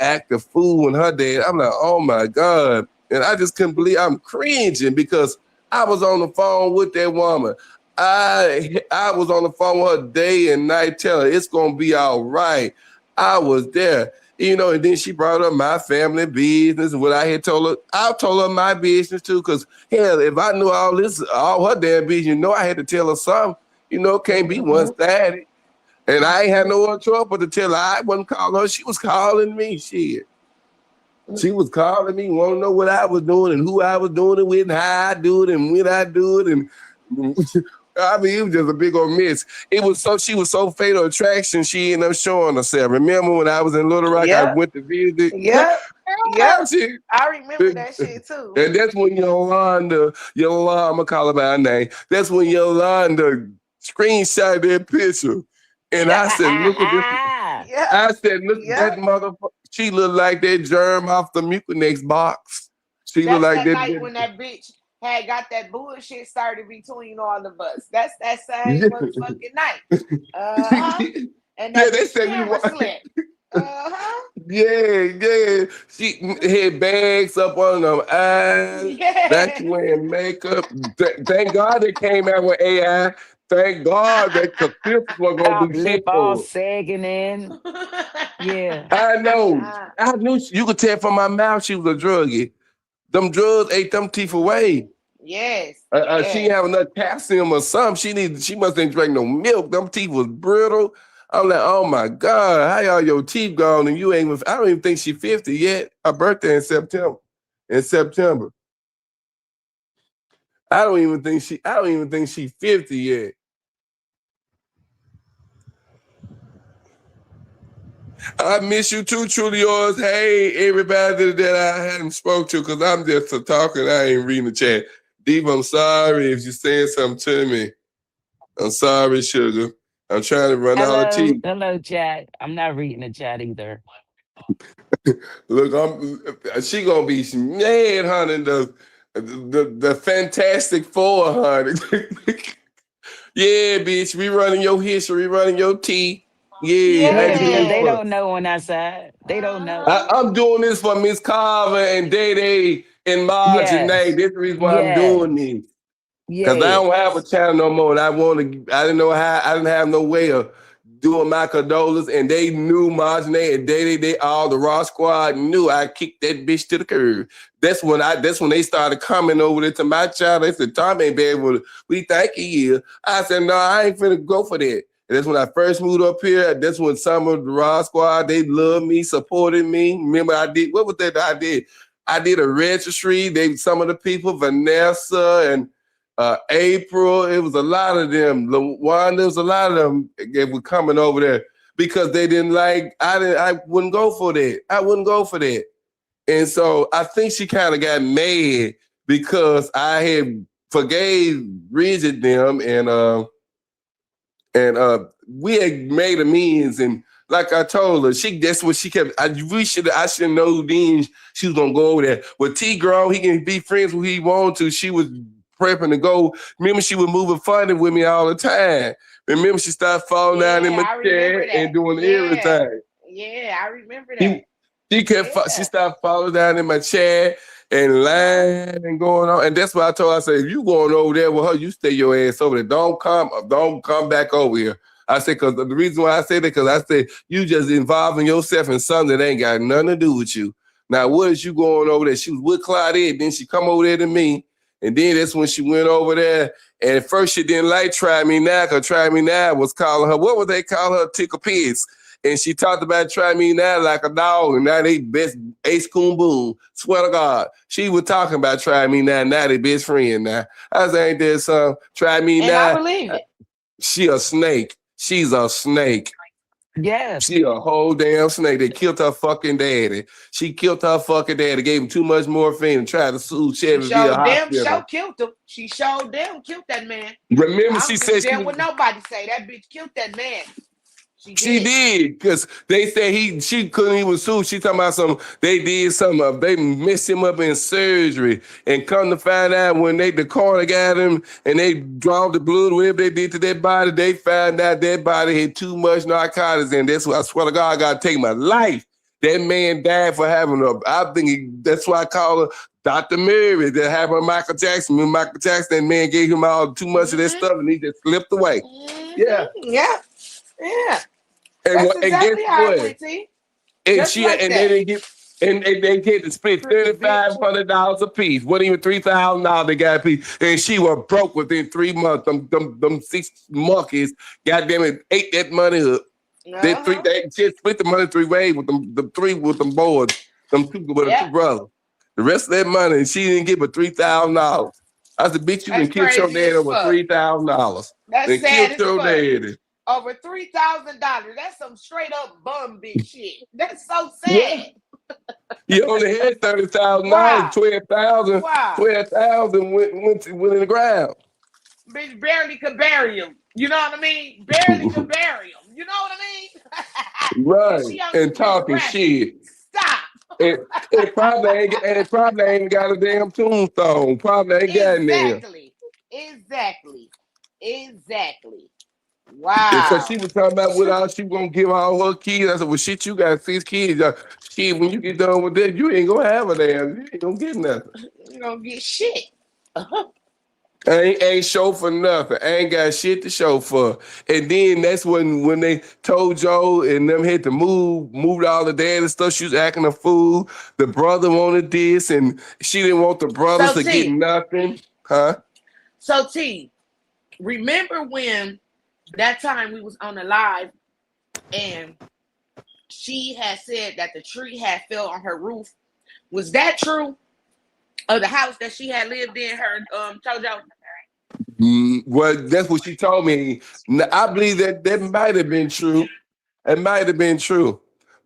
acted a fool when her dad. I'm like, oh my God. And I just couldn't believe, I'm cringing because I was on the phone with that woman. I was on the phone with her day and night telling her it's gonna be all right. I was there. You know, and then she brought up my family business and what I had told her. I told her my business too, because hell, if I knew all her damn business, you know I had to tell her something. You know, can't be one-sided. And I ain't had no other choice but to tell her I wasn't calling her. She was calling me. Shit. She was calling me, want to know what I was doing and who I was doing it with and how I do it and when I do it. And I mean, it was just a big old mess. She was so fatal attraction, she ended up showing herself. Remember when I was in Little Rock, I went to visit? Yep. She, I remember that shit too. and that's when Yolanda, I'm gonna call her by her name. That's when Yolanda screenshot that picture. And I said, look at this. Yeah. I said, look at that motherfucker. She looked like that germ off the Mucinex box. She looked like that night when that bitch had got that bullshit started between all of us. That's that same motherfucking night. And that they said camera slipped. Yeah. She had bags up on them eyes. Yeah. That's wearing makeup. Thank God they came out with AI. Thank God that the fifth was gonna be lip all sagging in. Yeah. I know. I knew you could tell from my mouth she was a druggie. Them drugs ate them teeth away. Yes. She didn't have enough calcium or something. She must ain't drank no milk. Them teeth was brittle. I'm like, oh my God, how y'all your teeth gone and you ain't? I don't even think she 50 yet. Her birthday in September. I don't even think she 50 yet. I miss you too, truly yours. Hey, everybody that I hadn't spoke to, because I'm just a talker. I ain't reading the chat. Diva, I'm sorry if you're saying something to me. I'm sorry, sugar. I'm trying to run out of tea. Hello, chat. I'm not reading the chat either. Look, she gonna be mad, honey. The Fantastic Four, honey. Yeah, bitch. We running your history, running your tea. Yeah, because they don't know on that side. They don't know. I'm doing this for Miss Carver and Day and Marge and Nate. This is the reason why I'm doing this. Because I don't have a channel no more, and I didn't know how. I didn't have no way of doing my condolences, and they knew Marge and Nate and they all the Raw Squad knew I kicked that bitch to the curb. That's when they started coming over there to my channel. They said, Tom ain't bad with it. We think he is. I said, no, I ain't finna go for that. And that's when I first moved up here. That's when some of the Raw Squad, they loved me, supported me. Remember, what was that I did? I did a registry. Some of the people, Vanessa and April, it was a lot of them. LaWanda, there was a lot of them that were coming over there because they didn't like, I wouldn't go for that. I wouldn't go for that. And so I think she kind of got mad because I had forgave Bridget them and we had made amends, and like I told her, that's what she kept. I should know then she was gonna go over there. With T grown, he can be friends with who he wanted to. She was prepping to go. Remember, she was moving funny with me all the time. Remember, she started falling down in my chair and doing everything. Yeah, I remember that. She started falling down in my chair and lying and going on. And that's why I told her, I said, if you going over there with her, you stay your ass over there. Don't come back over here. I said, because the reason why I say that, because I said, you just involving yourself in something that ain't got nothing to do with you. Now, what is you going over there? She was with Claudette, then she come over there to me. And then that's when she went over there. And at first she didn't like Try Me Now, because Try Me Now was calling her, what would they call her? Tickle Pigs. And she talked about Try Me Now like a dog, and now they best Ace Coon Boom. Swear to God. She was talking about Try Me Now they best friend now. I was ain't there some Try Me and Now. I believe it. She a snake. She's a snake. Yes. She a whole damn snake. They killed her fucking daddy. She killed her fucking daddy, gave him too much morphine and tried to sue Chevy via hospital. Show killed him. She showed them killed that man. Remember, she said she what nobody say. That bitch killed that man. She did, because they said she couldn't even sue. She talking about they messed him up in surgery. And come to find out when the coroner got him and they draw the blood, whatever they did to that body, they found out that body had too much narcotics. And that's why I swear to God, I gotta take my life. That man died for having that's why I call her Dr. Mary that happened to Michael Jackson. When Michael Jackson, that man gave him all too much of that stuff and he just slipped away. Yeah. And, that's exactly how it went, see? And they get to split $3,500 a piece. Wasn't even $3,000 they got a piece. And she was broke within 3 months. Them 6 monkeys, goddamn it, ate that money up. They just split the money 3 ways with them boys, them two brothers. The rest of that money, she didn't give but $3,000. I said, bitch, you can kill your dad over $3,000. That's sad as your daddy. Over $3,000. That's some straight up bum bitch shit. That's so sad. You only had $30,000. Wow. 12,000. Wow. 12,000 went in the ground. Bitch barely could bury him. You know what I mean? Barely could bury him. You know what I mean? Right. And talking shit. Stop. It probably ain't got a damn tombstone. Probably ain't got in there. Exactly. Wow. Because she was talking about what else she was gonna give all her kids. I said, well, shit, you got 6 kids. Shit, when you get done with that, you ain't gonna have a damn. You ain't gonna get nothing. You gonna get shit. Ain't show for nothing. Ain't got shit to show for. And then that's when they told Joe and them had to moved all the dad and stuff. She was acting a fool. The brother wanted this, and she didn't want the brothers to get nothing. Huh? So T, remember when that time we was on the live and she had said that the tree had fell on her roof? Was that true? Of the house that she had lived in, her Tojo? Well, that's what she told me. I believe that might have been true. It might have been true.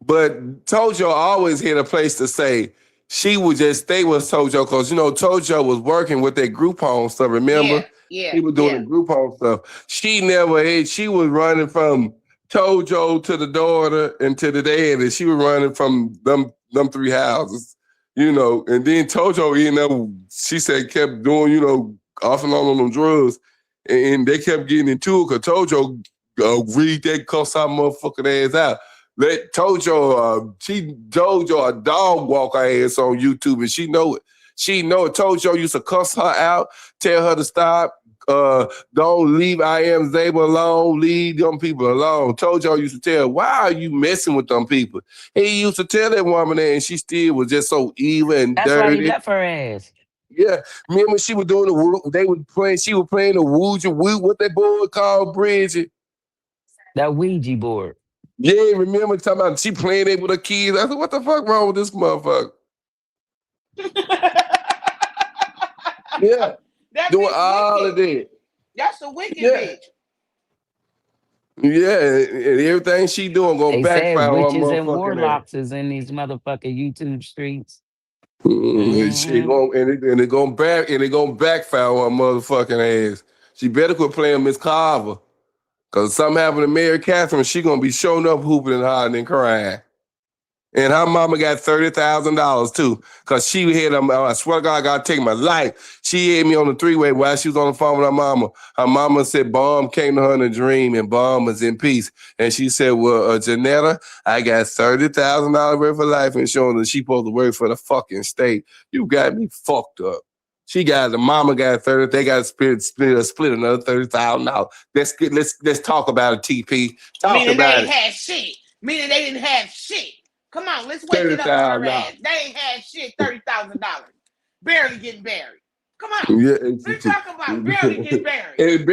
But Tojo always had a place to say. She would just stay with Tojo because, Tojo was working with that group home stuff, remember? Yeah. He was doing the group home stuff. She was running from Tojo to the daughter and to the dad, and she was running from them 3 houses. And then Tojo, she said, kept doing, off and on them drugs. And they kept getting into it because Tojo read that cuss our motherfucking ass out. Let Tojo, Jojo a dog walk her ass on YouTube, and she know it. She know it. Tojo used to cuss her out, tell her to stop. Don't leave I Am Zaba alone. Leave them people alone. Tojo used to tell her, why are you messing with them people? He used to tell that woman that, and she still was just so evil and dirty. That's why he left her ass. Yeah. Remember she was doing she was playing the Ouija, what that board called, Bridget? That Ouija board. Yeah, remember talking about she playing it with her kids. I said, what the fuck wrong with this motherfucker? Yeah. Doing all of that. That's a wicked bitch. Yeah, and everything she doing gonna backfire on witches and warlocks is in these motherfucking YouTube streets. She gonna backfire on motherfucking ass. She better quit playing Miss Carver. Cause something happened to Mary Catherine, she gonna be showing up hooping and hollering and crying. And her mama got $30,000 too. Cause she had I swear to God, I gotta take my life. She had me on the three-way while she was on the phone with her mama. Her mama said Bomb came to her in a dream and Bomb was in peace. And she said, well, Janetta, I got $30,000 worth of life insurance and she supposed to work for the fucking state. You got me fucked up. The mama got 30. They got to split another $30,000. Let's talk about it, TP. Meaning they didn't have shit. Meaning they didn't have shit. Come on, let's wake it up on her ass. They ain't had shit. $30,000, barely getting buried. Come on, let's talk about barely getting buried. It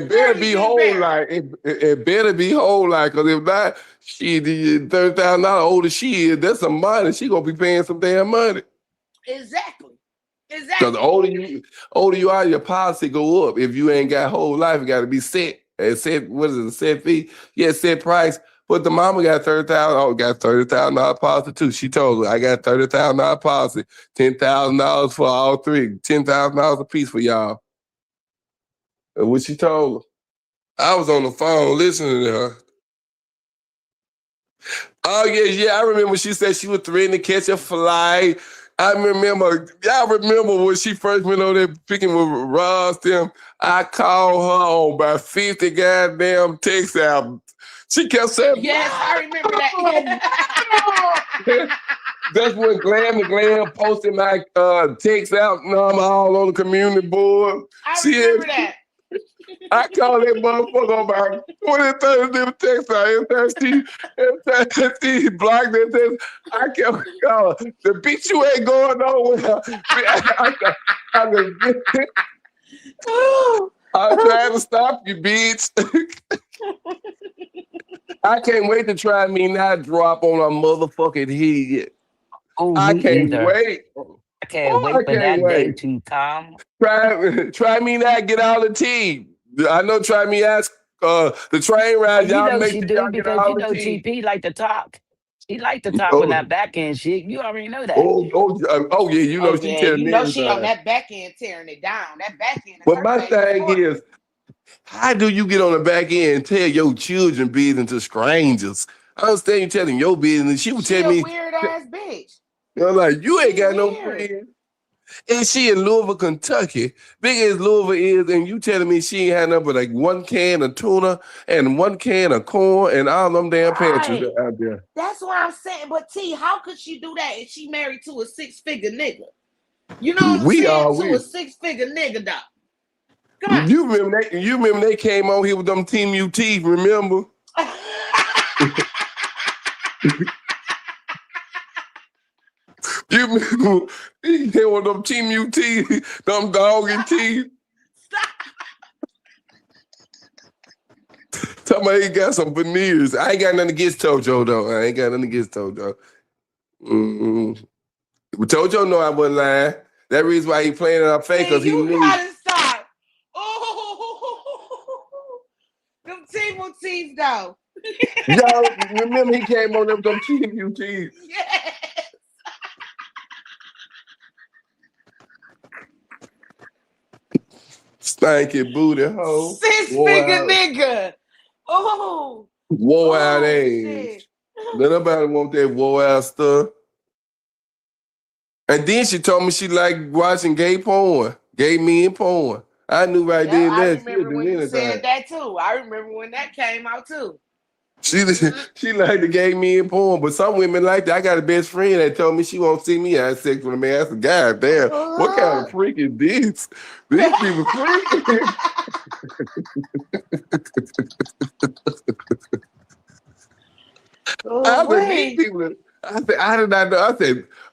better be whole like it better be whole like, because if not, she $30,000 older she is. That's some money. She gonna be paying some damn money. Exactly. Because the older you are, your policy go up. If you ain't got whole life, it got to be set. What is it? A set fee? Yeah, set price. But the mama got $30,000 policy too. She told her, I got $30,000 policy, $10,000 for all three, $10,000 a piece for y'all. And what she told her, I was on the phone listening to her. Oh yeah, I remember she said she was threatening to catch a flight. Y'all remember when she first went on there picking with Ross them? I called her on about 50 goddamn texts out. She kept saying, yes, I remember that. That's when Glam posted my text out number all on the community board. I remember that. I called that motherfucker about 20, 30 different texts out. Every time she blocked that text, I kept calling. The bitch, you ain't going nowhere. I'm trying to stop you, bitch. I can't wait to try me not drop on a motherfucking head. Oh, I can't wait. I can't wait for that day to come. Try me not get all the tea. I know. Try me ask the train ride. Y'all make she do because TP like to talk. She like to talk on that back end shit. You already know that. Oh yeah, you know she tearing you know she on that back end tearing it down. That back end. But my thing is, how do you get on the back end and tell your children business to strangers? I understand you telling your business. She would tell me, weird ass bitch. You know, like you ain't got no friends. And she in Louisville, Kentucky. Big as Louisville is, and you telling me she ain't had nothing but like one can of tuna and one can of corn and all them damn pantries out there. That's what I'm saying. But T, how could she do that if she married to a 6-figure nigga? You know what I'm saying? To a 6-figure nigga, dog. Come on. You remember they came on here with them Team UT, remember? You remember he came with them Team UT, them dog and teeth. Stop. Tell me he got some veneers. I ain't got nothing against Tojo though. Tojo know I wasn't lying. That reason why he playing it up fake because he knew. You gotta stop. Oh, them Team UTs though. Y'all remember he came on them Team UTs. Yes. Stanky booty hoe. 6-figure nigga. Oh. Wore out age. Nobody want that wore out stuff. And then she told me she liked watching gay porn, gay men porn. I knew right then that. I remember when you said that too. I remember when that came out too. She liked the gay men porn, but some women like that. I got a best friend that told me she won't see me have sex with a man. I said, God damn, what kind of freak is this? These people freaking. I said, how did I know?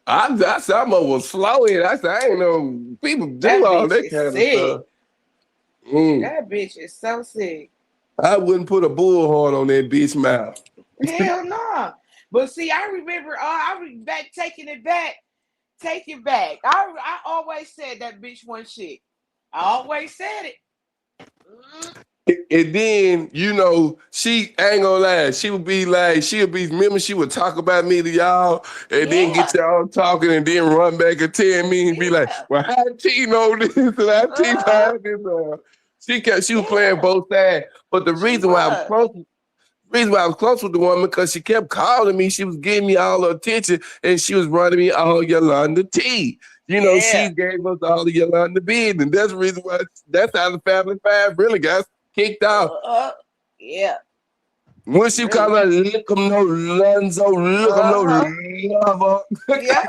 I said, I'm over slow in. I said, I ain't know people do all that kind of stuff. That bitch is so sick. I wouldn't put a bullhorn on that bitch mouth. Hell no. Nah. But see, I remember, take it back. I always said that bitch wasn't shit. I always said it. And then, you know, she ain't gonna lie. She would be like, remember she would talk about me to y'all and then get y'all talking and then run back and tell me and be like, well, how T know this and how T find this? She was playing both sides. But the reason why I was close with the woman, because she kept calling me. She was giving me all her attention and she was running me all Yolanda T. You know, she gave us all the Yolanda business. And that's the reason why, that's how the Family Five really got kicked off. Yeah. When she called her, look 'em no Lonzo, look 'em no lover. Yeah.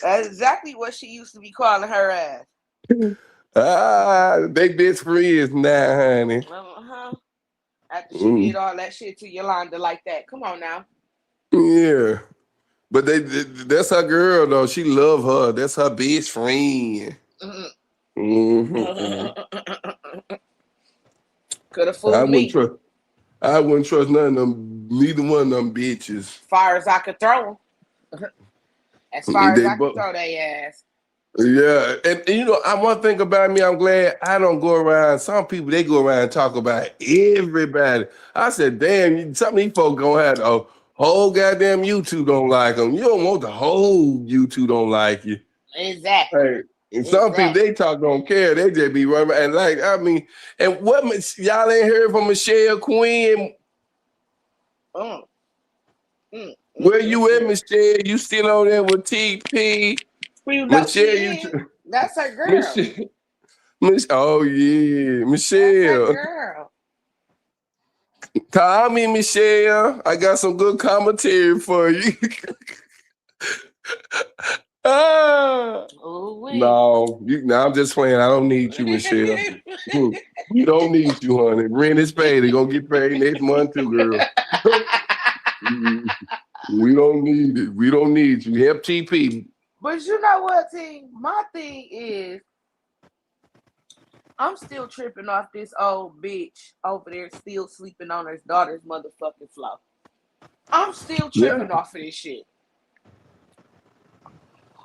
That's exactly what she used to be calling her ass. They best friends now, honey. After she did all that shit to Yolanda like that. Come on now. Yeah. But that's her girl, though. She love her. That's her best friend. Could have fooled me. I wouldn't trust none of them, neither one of them bitches. As far as I could throw them. As far as I could throw their ass. Yeah, and you know, one thing about me, I'm glad I don't go around. Some people, they go around and talk about everybody. I said, damn, some of these folks gonna have the whole goddamn YouTube don't like them. You don't want the whole YouTube don't like you. Exactly. Hey, and some people, they don't care. They just be running. And like, I mean, and what, y'all ain't heard from Michelle Quinn? Where you at, Michelle? You still on there with TP? Well, Michelle, that's her girl. Oh yeah, Michelle. That's her girl. Call me, Michelle. I got some good commentary for you. No, I'm just playing. I don't need you, Michelle. You don't need you, honey. Rent is paid. They're gonna get paid next month too, girl. We don't need it. We don't need you. Help TP. But you know what, team? My thing is, I'm still tripping off this old bitch over there still sleeping on her daughter's motherfucking floor. I'm still tripping off of this shit.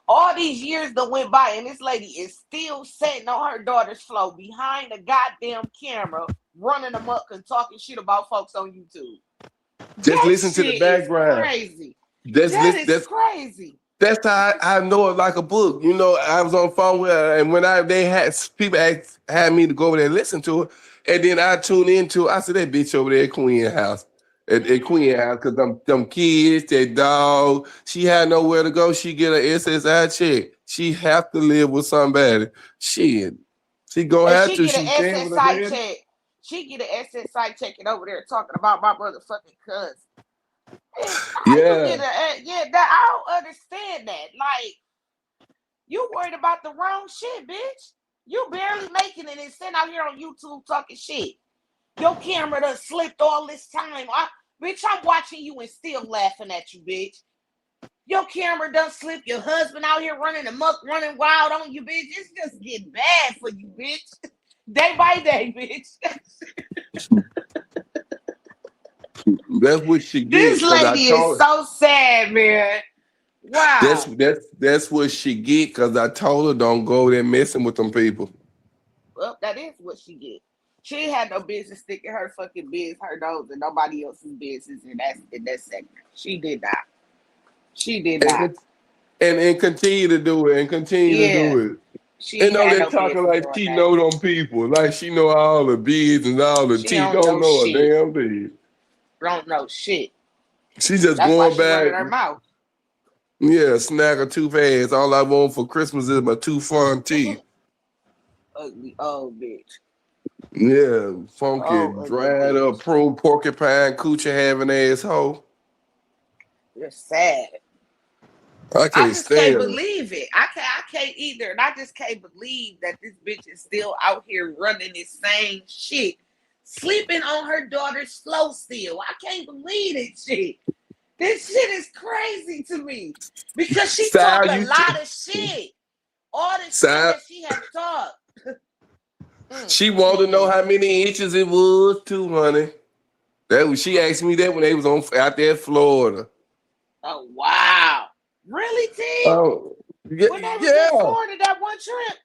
All these years that went by and this lady is still sitting on her daughter's floor behind a goddamn camera, running amok and talking shit about folks on YouTube. Just listen to the background. Crazy. That's crazy. That's how I know it like a book. You know, I was on the phone with her, and when they had people had me to go over there and listen to it, and then I tune into it. I said, that bitch over there at Queen House. At Queen House, because them kids, that dog, she had nowhere to go. She get an SSI check. She have to live with somebody. Shit. She go have to. She get an SSI check. She get an SSI check and over there talking about my motherfucking cousin. I don't understand that. Like, you worried about the wrong shit, bitch. You barely making it and sitting out here on YouTube talking shit. Your camera done slipped all this time. Bitch, I'm watching you and still laughing at you, bitch. Your camera done slipped. Your husband out here running amok, running wild on you, bitch. It's just getting bad for you, bitch. Day by day, bitch. That's what she gets. This lady is so sad, man. Wow. That's what she get, because I told her don't go there messing with them people. Well, that is what she get. She ain't had no business sticking her fucking biz, her nose, and nobody else's business in that segment. She did not. She did not. And continue to do it, and continue to do it. You know, they're talking like she know them people, like she know all the beads and all the tea. Don't know a damn thing. Don't know shit. She just going back. Her mouth. Yeah, snack her too fast. All I want for Christmas is my two front teeth. Ugly old bitch. Yeah, funky, dried up, prune porcupine, coochie having asshole. You're sad. I just can't believe it. I can't either. And I just can't believe that this bitch is still out here running this same shit. Sleeping on her daughter's floor still. I can't believe this shit. This shit is crazy to me. Because she talked a lot of shit. All the shit that she had talked. She wanted to know how many inches it was too, honey. She asked me that when they was out there in Florida. Oh, wow. Really, T? Oh, yeah. When they was in Florida that one trip?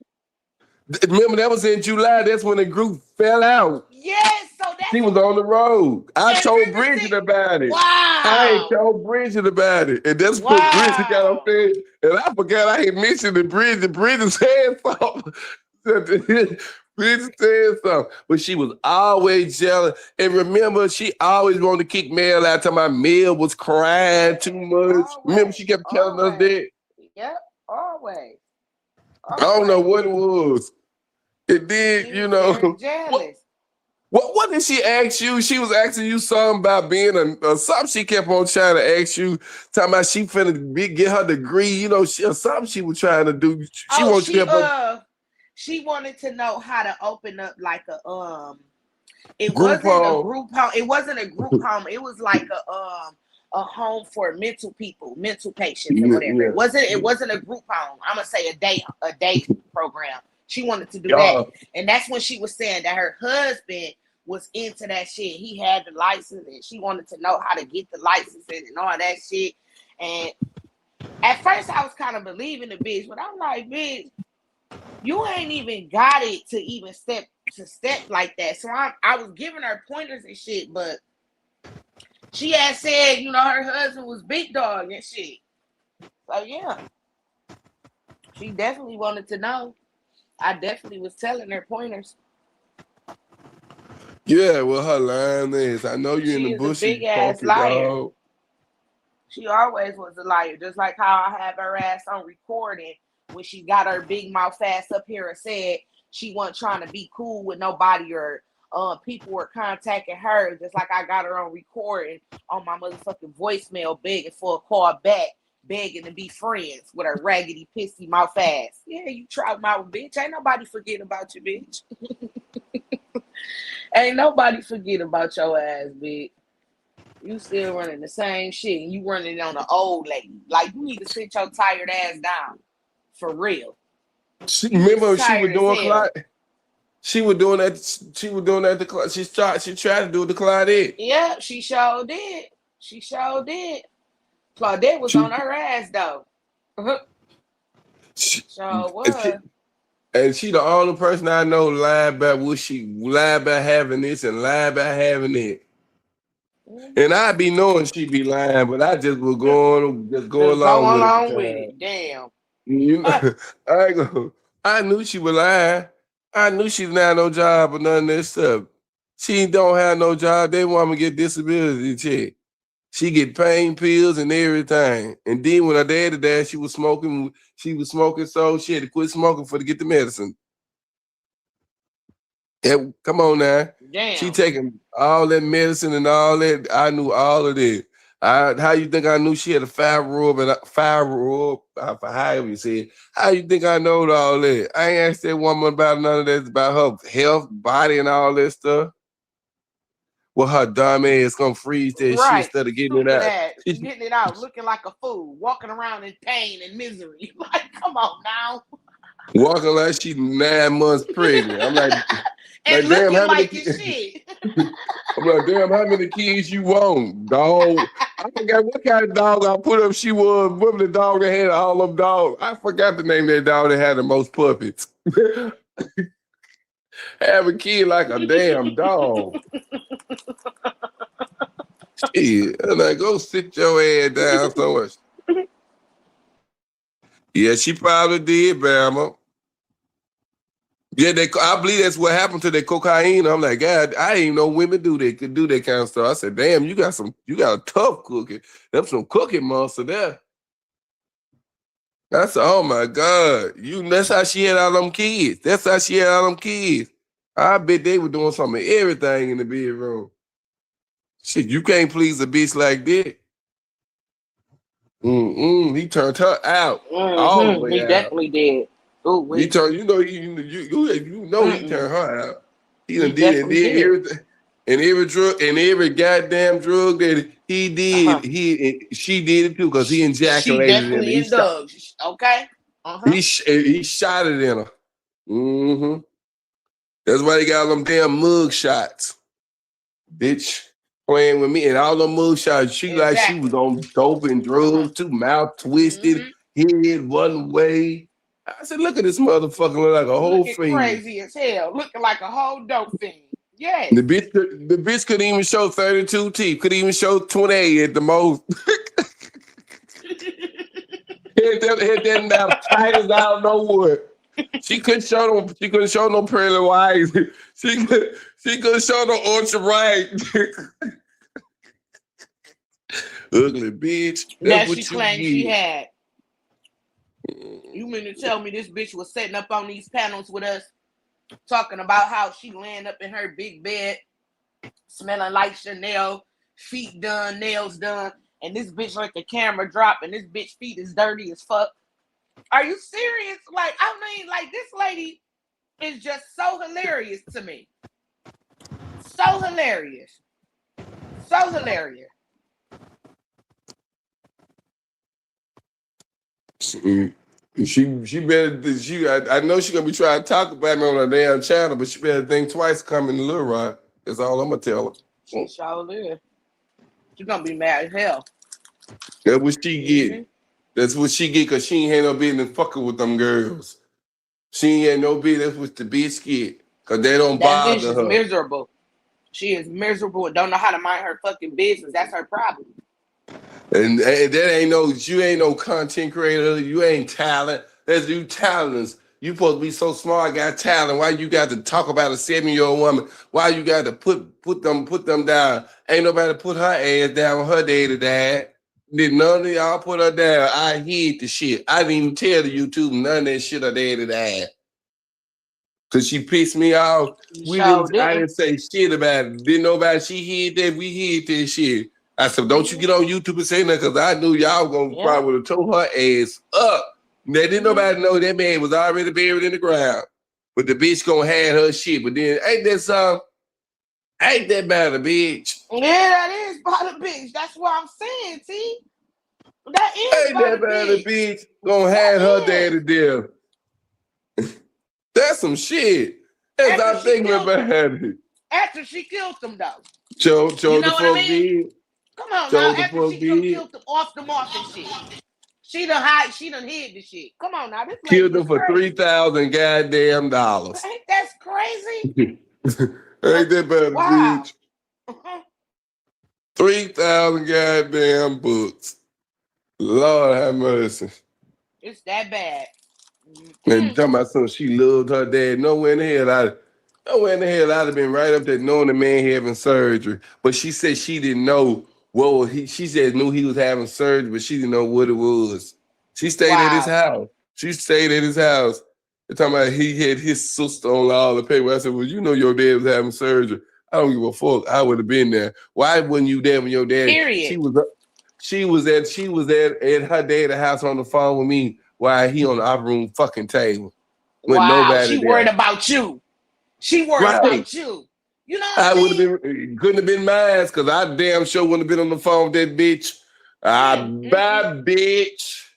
Remember, that was in July. That's when the group fell out. Yes, so she was on the road. I told Bridget about it. Wow. I ain't told Bridget about it. And that's what Bridget got up there. And I forgot I had mentioned it. Bridget said something. Bridget said something. But she was always jealous. And remember, she always wanted to kick Mel out till my Mel was crying too much. Remember, she kept telling us that? Yep, always. I don't know what it was. It did, you know. Jealous. What did she ask you? She was asking you something about being a something. She kept on trying to ask you, talking about she finna get her degree. You know, something she was trying to do. She wanted to know how to open up like a It group wasn't home. a group home. It wasn't a group home. It was like a home for mental patients or whatever. Yeah. It wasn't a group home. I'm gonna say a day program. She wanted to do that. And that's when she was saying that her husband was into that shit. He had the license and she wanted to know how to get the license and all that shit. And at first I was kind of believing the bitch, but I'm like, bitch, you ain't even got it to even step like that. So I was giving her pointers and shit, but she had said, you know, her husband was big dog and shit. So yeah, she definitely wanted to know. I definitely was telling her pointers. Yeah, well, her line is, I know you're in the bush. She is a big ass liar. Dog. She always was a liar, just like how I have her ass on recording when she got her big mouth ass up here and said she wasn't trying to be cool with nobody or people were contacting her, just like I got her on recording on my motherfucking voicemail begging for a call back, begging to be friends with her raggedy, pissy mouth ass. Yeah, you try mouth, bitch. Ain't nobody forget about you, bitch. Ain't nobody forget about your ass, bitch. You still running the same shit and you running on the old lady. Like, you need to sit your tired ass down. For real. Remember she was doing Claudette? She was doing that. She was doing that to Claudette. She tried to do it to Claudette. Yeah, she sure did. She sure did. Claudette was on her ass though. Sure was. And she the only person I know lied about having this and lied about having it. And I be knowing she be lying, but I just was going along with it. Damn. You know, I knew she was lying. I knew she didn't have no job or none of that stuff. She don't have no job. They want me to get disability check. She get pain pills and everything. And then when her daddy died, she was smoking. So she had to quit smoking to get the medicine. Yeah, come on now. Damn. She taking all that medicine and all that. I knew all of that. How you think I knew she had a however you say it. How you think I know all that? I ain't asked that woman about none of that, about her health, body, and all that stuff. Well, her dumb ass gonna freeze that shit instead of getting it out. Getting it out, looking like a fool, walking around in pain and misery. Like, come on now. Walking like she's 9 months pregnant. I'm like, and looking like shit. I'm like, damn, how many kids you want, dog? I forgot what kind of dog I put up she was. What was the dog that had all them dogs? I forgot the name of that dog that had the most puppets. Have a kid like a damn dog. Shit, I'm like, go sit your ass down somewhere. Yeah, she probably did, Bama. Yeah, I believe that's what happened to the cocaine. I'm like, God, I didn't even know women could do that kind of stuff. I said, damn, you got a tough cookie. Them some cookie monster there. I said, oh my God. That's how she had all them kids. I bet they were doing some of everything in the bedroom. Shit, you can't please a bitch like that. He turned her out. All the way he out. Definitely did. Ooh, he turned, he turned her out. He done did everything. And every drug and every goddamn drug that he did, she did it too, because he ejaculated in her. Okay. He shot it in her. That's why they got them damn mug shots. Bitch. Playing with me and all them mug shots. She like she was on dope and drugs too, mouth twisted, head one way. I said, look at this motherfucker, look like a whole fiend. Crazy as hell, looking like a whole dope fiend. Yeah. The bitch couldn't even show 32 teeth, couldn't even show 28 at the most. Had that now tight as I don't know what. She couldn't show no pearly whites. She couldn't show no ultra right. Ugly bitch. That's what she claimed she had. You mean to tell me this bitch was setting up on these panels with us, talking about how she laying up in her big bed, smelling like Chanel, feet done, nails done, and this bitch let the camera drop and this bitch feet is dirty as fuck? Are you serious? Like, I mean, like, this lady is just so hilarious to me. So hilarious. So hilarious. She better. I know she's gonna be trying to talk about me on her damn channel, but she better think twice coming to Lil Rod. That's all I'm gonna tell her. She sure is. She's gonna be mad as hell. That's what she get. That's what she get, because she ain't had no business fucking with them girls. She ain't had no business. That's what the bitch get, because they don't bother her. That bitch is miserable. She is miserable and don't know how to mind her fucking business. That's her problem. And that ain't no, you ain't no content creator. You ain't talent. That's you talents. You supposed to be so smart, got talent. Why you got to talk about a 7-year-old woman? Why you got to put them down? Ain't nobody put her ass down when her daddy died. Did none of y'all put her down? I hid the shit. I didn't even tell the YouTube none of that shit her daddy died. Cause she pissed me off. I didn't say shit about it. Didn't nobody, she hid that, we hid that shit. I said, don't you get on YouTube and say nothing, because I knew y'all gonna probably have tore her ass up. Now, didn't nobody know that man was already buried in the ground. But the bitch gonna have her shit. But then, ain't that about a bitch? Yeah, that is about a bitch. That's what I'm saying, T. That is ain't that about a bitch. Gonna have her daddy there. That's some shit. As I'm thinking about it. After she killed them, though. You know what I mean? Come on now. After she killed them off and shit. She done hid the shit. Come on now. This killed them for $3,000 goddamn dollars. Ain't that crazy? Ain't that about a bitch? 3,000 goddamn books. Lord have mercy. It's that bad. And talking about something, she loved her dad. Nowhere in the hell I'd have been right up there knowing the man having surgery. But she said she didn't know she said knew he was having surgery, but she didn't know what it was. She stayed at his house. They're talking about he had his sister on all the paper. I said, well, you know your dad was having surgery. I don't give a fuck. I would have been there. Why wasn't you there when your dad? Period. She was at her dad's house on the phone with me while he on the opera room fucking table. With nobody she there. Worried about you. She worried about you. You know what I would have been, couldn't have been mine, because I damn sure wouldn't have been on the phone with that bitch. Bitch.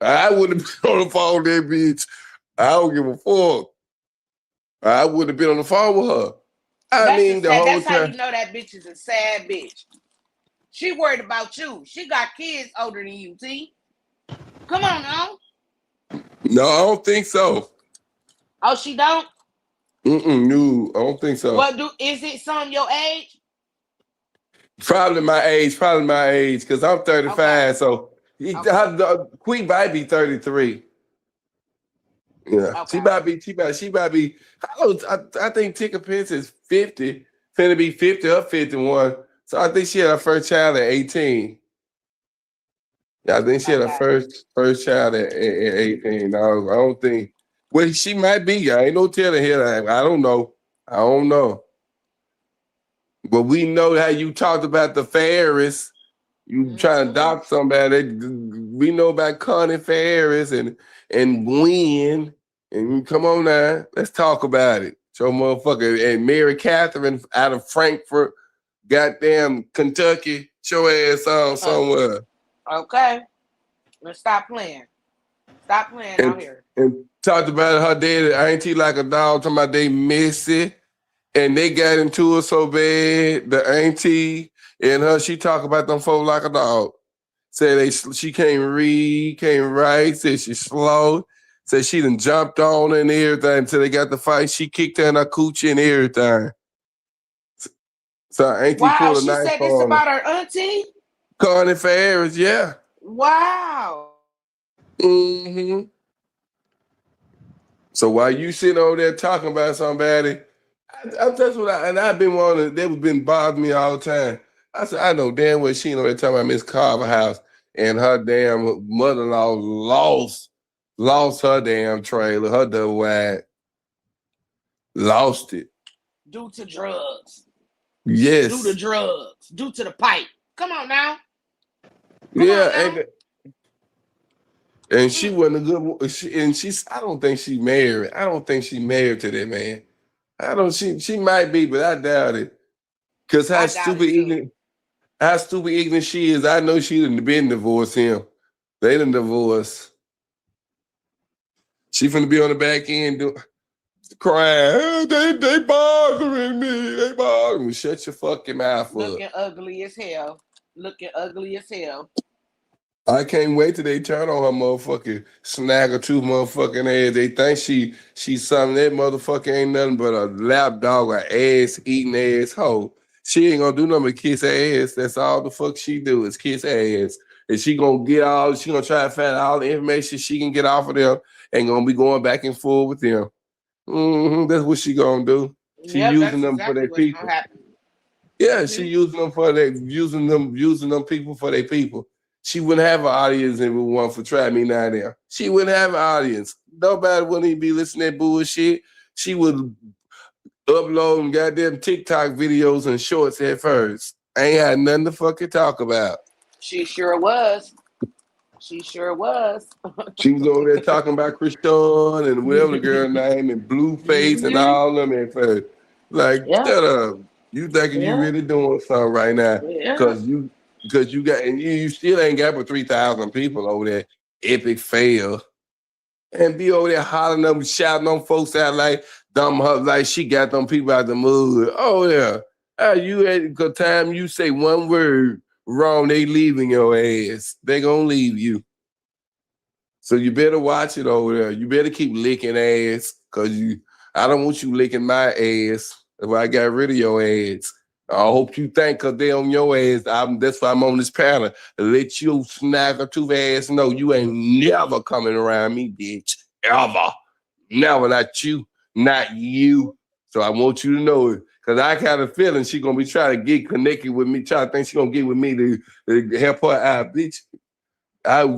I wouldn't have been on the phone with that bitch. I don't give a fuck. I would have been on the phone with her. That's how you know that bitch is a sad bitch. She worried about you. She got kids older than you, T. Come on now. No, I don't think so. Oh, she don't? No, I don't think so. Is it some your age? Probably my age, because I'm 35, so Queen might be 33. Yeah, she might be. I think Tika Pence is 50, finna be 50 or 51. So I think she had her first child at 18. Yeah, I think she had her first child at 18. I don't think. Well, she might be. I ain't no telling here. I don't know. But we know how you talked about the Ferris. You trying to dock somebody. We know about Connie Ferris and Gwen. And come on now, let's talk about it. Show motherfucker. And Mary Catherine out of Frankfort, goddamn Kentucky. Show ass on somewhere. Okay. Let's stop playing. Stop playing out here. And talked about her daddy, ain't he like a dog, talking about they messy. And they got into it so bad, the auntie and her, she talk about them folk like a dog. Said she can't read, can't write, said she's slow. Said she done jumped on and everything until they got the fight. She kicked her in her coochie and everything. So auntie pulled a knife on her. She said this about her auntie? Connie Ferris, yeah. Wow. Mm-hmm. So while you sitting over there talking about somebody, I've been wanting. They've been bothering me all the time. I said, I know damn well she know they're talking about Miss Carver house and her damn mother-in-law lost lost her damn trailer, her double wide. Lost it. Due to drugs. Yes. Due to drugs. Due to the pipe. Come on now. And she wasn't a good one. I don't think she married. I don't think she married to that man. She might be, but I doubt it. Because how stupid ignorant she is, I know she done been divorced him. They done divorced. She finna be on the back end crying. They bothering me. They bothering me. Shut your fucking mouth up. Looking ugly as hell. I can't wait till they turn on her motherfucking snagger tooth motherfucking ass. They think she's something. That motherfucker ain't nothing but a lap dog, a ass eating asshole. She ain't gonna do nothing but kiss ass. That's all the fuck she do is kiss ass. And she gonna try to find all the information she can get off of them and gonna be going back and forth with them. That's what she gonna do. She using them for their people. Yeah, she using them people for their people. She wouldn't have an audience if it wasn't for Try Me Now There. She wouldn't have an audience. Nobody wouldn't even be listening to that bullshit. She would upload goddamn TikTok videos and shorts at first. Ain't had nothing to fucking talk about. She sure was. She was over there talking about Christian and whatever the girl name and Blueface and all them at first. Like, shut up. You thinking you really doing something right now. Because you got, and you still ain't got but 3,000 people over there. Epic fail. And be over there hollering them, shouting on folks out like she got them people out the mood. Oh yeah. You at the time you say one word wrong, they leaving your ass. They gonna leave you. So you better watch it over there. You better keep licking ass, cause I don't want you licking my ass if I got rid of your ass. I hope you think cause they on your ass. That's why I'm on this panel. Let you snagger tooth ass know you ain't never coming around me, bitch. Ever. Never, not you. Not you. So I want you to know it. Cause I got a feeling she gonna be trying to get connected with me, trying to think she gonna get with me to help her out, bitch.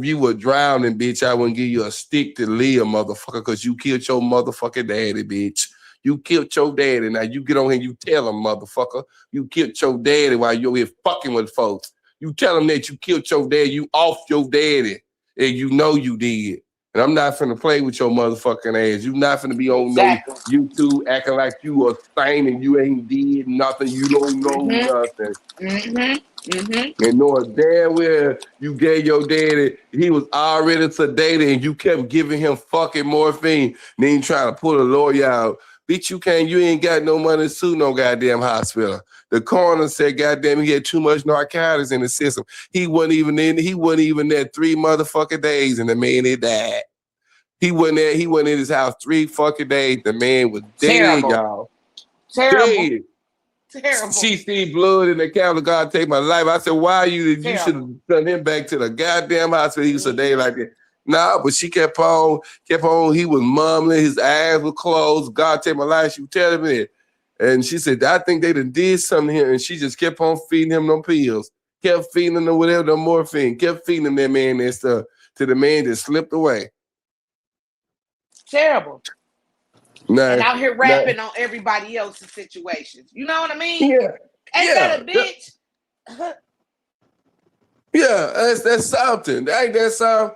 You were drowning, bitch. I wouldn't give you a stick to live, motherfucker, cause you killed your motherfucking daddy, bitch. You killed your daddy. Now you get on here and you tell him, motherfucker, you killed your daddy while you're here fucking with folks. You tell him that you killed your daddy, you off your daddy, and you know you did. And I'm not finna play with your motherfucking ass. You not finna be on no YouTube acting like you a thing and you ain't did nothing. You don't know nothing. And knowing damn well you gave your daddy, he was already sedated and you kept giving him fucking morphine. Then you trying to pull a lawyer out. Bitch, you ain't got no money to sue no goddamn hospital. The coroner said, goddamn, he had too much narcotics in the system. He wasn't even there 3 motherfucking days and the man had died. He wasn't in his house 3 fucking days. The man was dead, y'all. Terrible. She see blood in the camera. God take my life. I said, why you should have sent him back to the goddamn hospital. He was a day like that. Nah, but she kept on. He was mumbling. His eyes were closed. God take my life. She was telling me that. And she said, I think they done did something here. And she just kept on feeding him them pills. Kept feeding him whatever, the morphine. Kept feeding him that man that stuff. To the man that slipped away. Terrible. And out here rapping on everybody else's situations. You know what I mean? Yeah. Ain't that a bitch? Yeah, that's something. Ain't that something?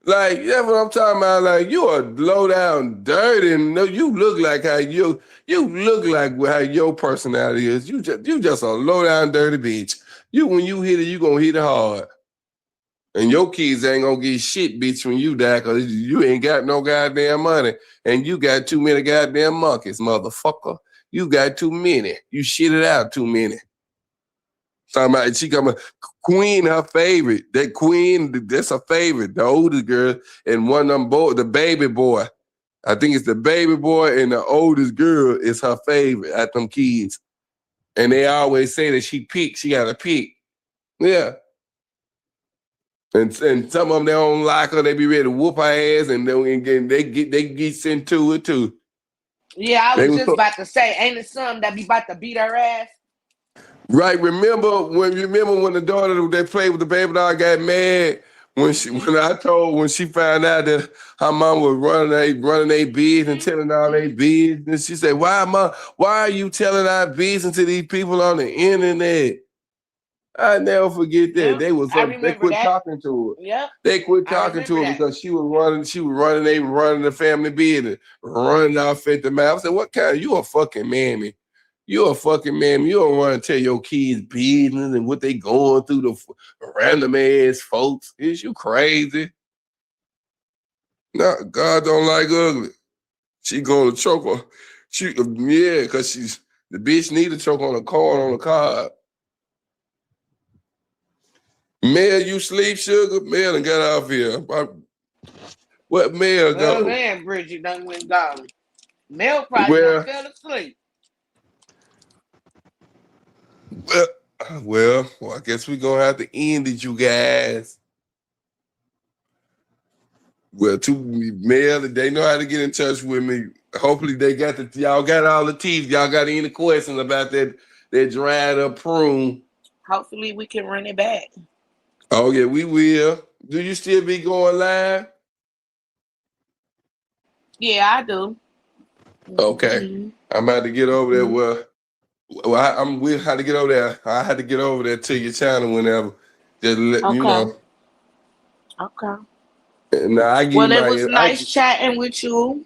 Like, that's what I'm talking about. Like, you are low down dirty. And you look like how you look like how your personality is. You just a low down dirty bitch. When you hit it, you gonna hit it hard. And your kids ain't gonna get shit, bitch, when you die, cause you ain't got no goddamn money. And you got too many goddamn monkeys, motherfucker. You got too many. You shitted out too many. Talking about she coming, Queen, her favorite. That Queen, that's her favorite. The oldest girl and one of them boy, the baby boy. I think it's the baby boy and the oldest girl is her favorite at them kids. And they always say that she got a pick. Yeah. And some of them, they don't like her. They be ready to whoop her ass, and they get sent to it too. Yeah, I was just about to say, ain't it some that be about to beat her ass? Right. Remember when the daughter they played with the baby doll got mad when she when she found out that her mom was running their business and telling all their business, she said, why are you telling our business to these people on the internet? I never forget that. Yep. They quit talking to her. Yep. They quit talking to her because she was running the family business, running off at the mouth. I said, what kind of, you a fucking mammy. You're a fucking mammy. You don't want to tell your kids business and what they going through, the random ass folks. Is you crazy? No, God don't like ugly. She gonna choke on, because the bitch need to choke on a card on a card. Mel, you sleep, sugar? Mel done got off here. What Mel go? Man, Bridget done went gone. Mel probably done fell asleep. Well, I guess we're gonna have to end it, you guys. Well, Mel, they know how to get in touch with me. Hopefully they y'all got all the teeth. Y'all got any questions about that dried up prune? Hopefully we can run it back. Oh yeah, we will. Do you still be going live? Yeah, I do. Okay. Mm-hmm. I'm about to get over there. We'll have to get over there. I had to get over there to your channel whenever. Just let you know. Okay. Now I give well, it was nice chatting with you.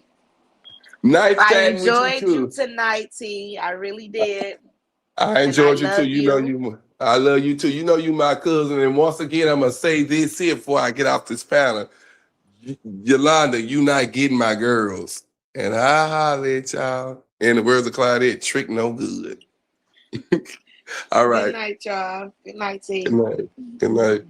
Nice chatting with you too. I enjoyed you tonight, T. I really did. I enjoyed you too. You know you. I love you too. You know you my cousin. And once again, I'm gonna say this here before I get off this panel. Yolanda, you not getting my girls. And I holler at y'all. In the words of Claudette, trick no good. All right. Good night, y'all. Good night, T. Good night. Good night.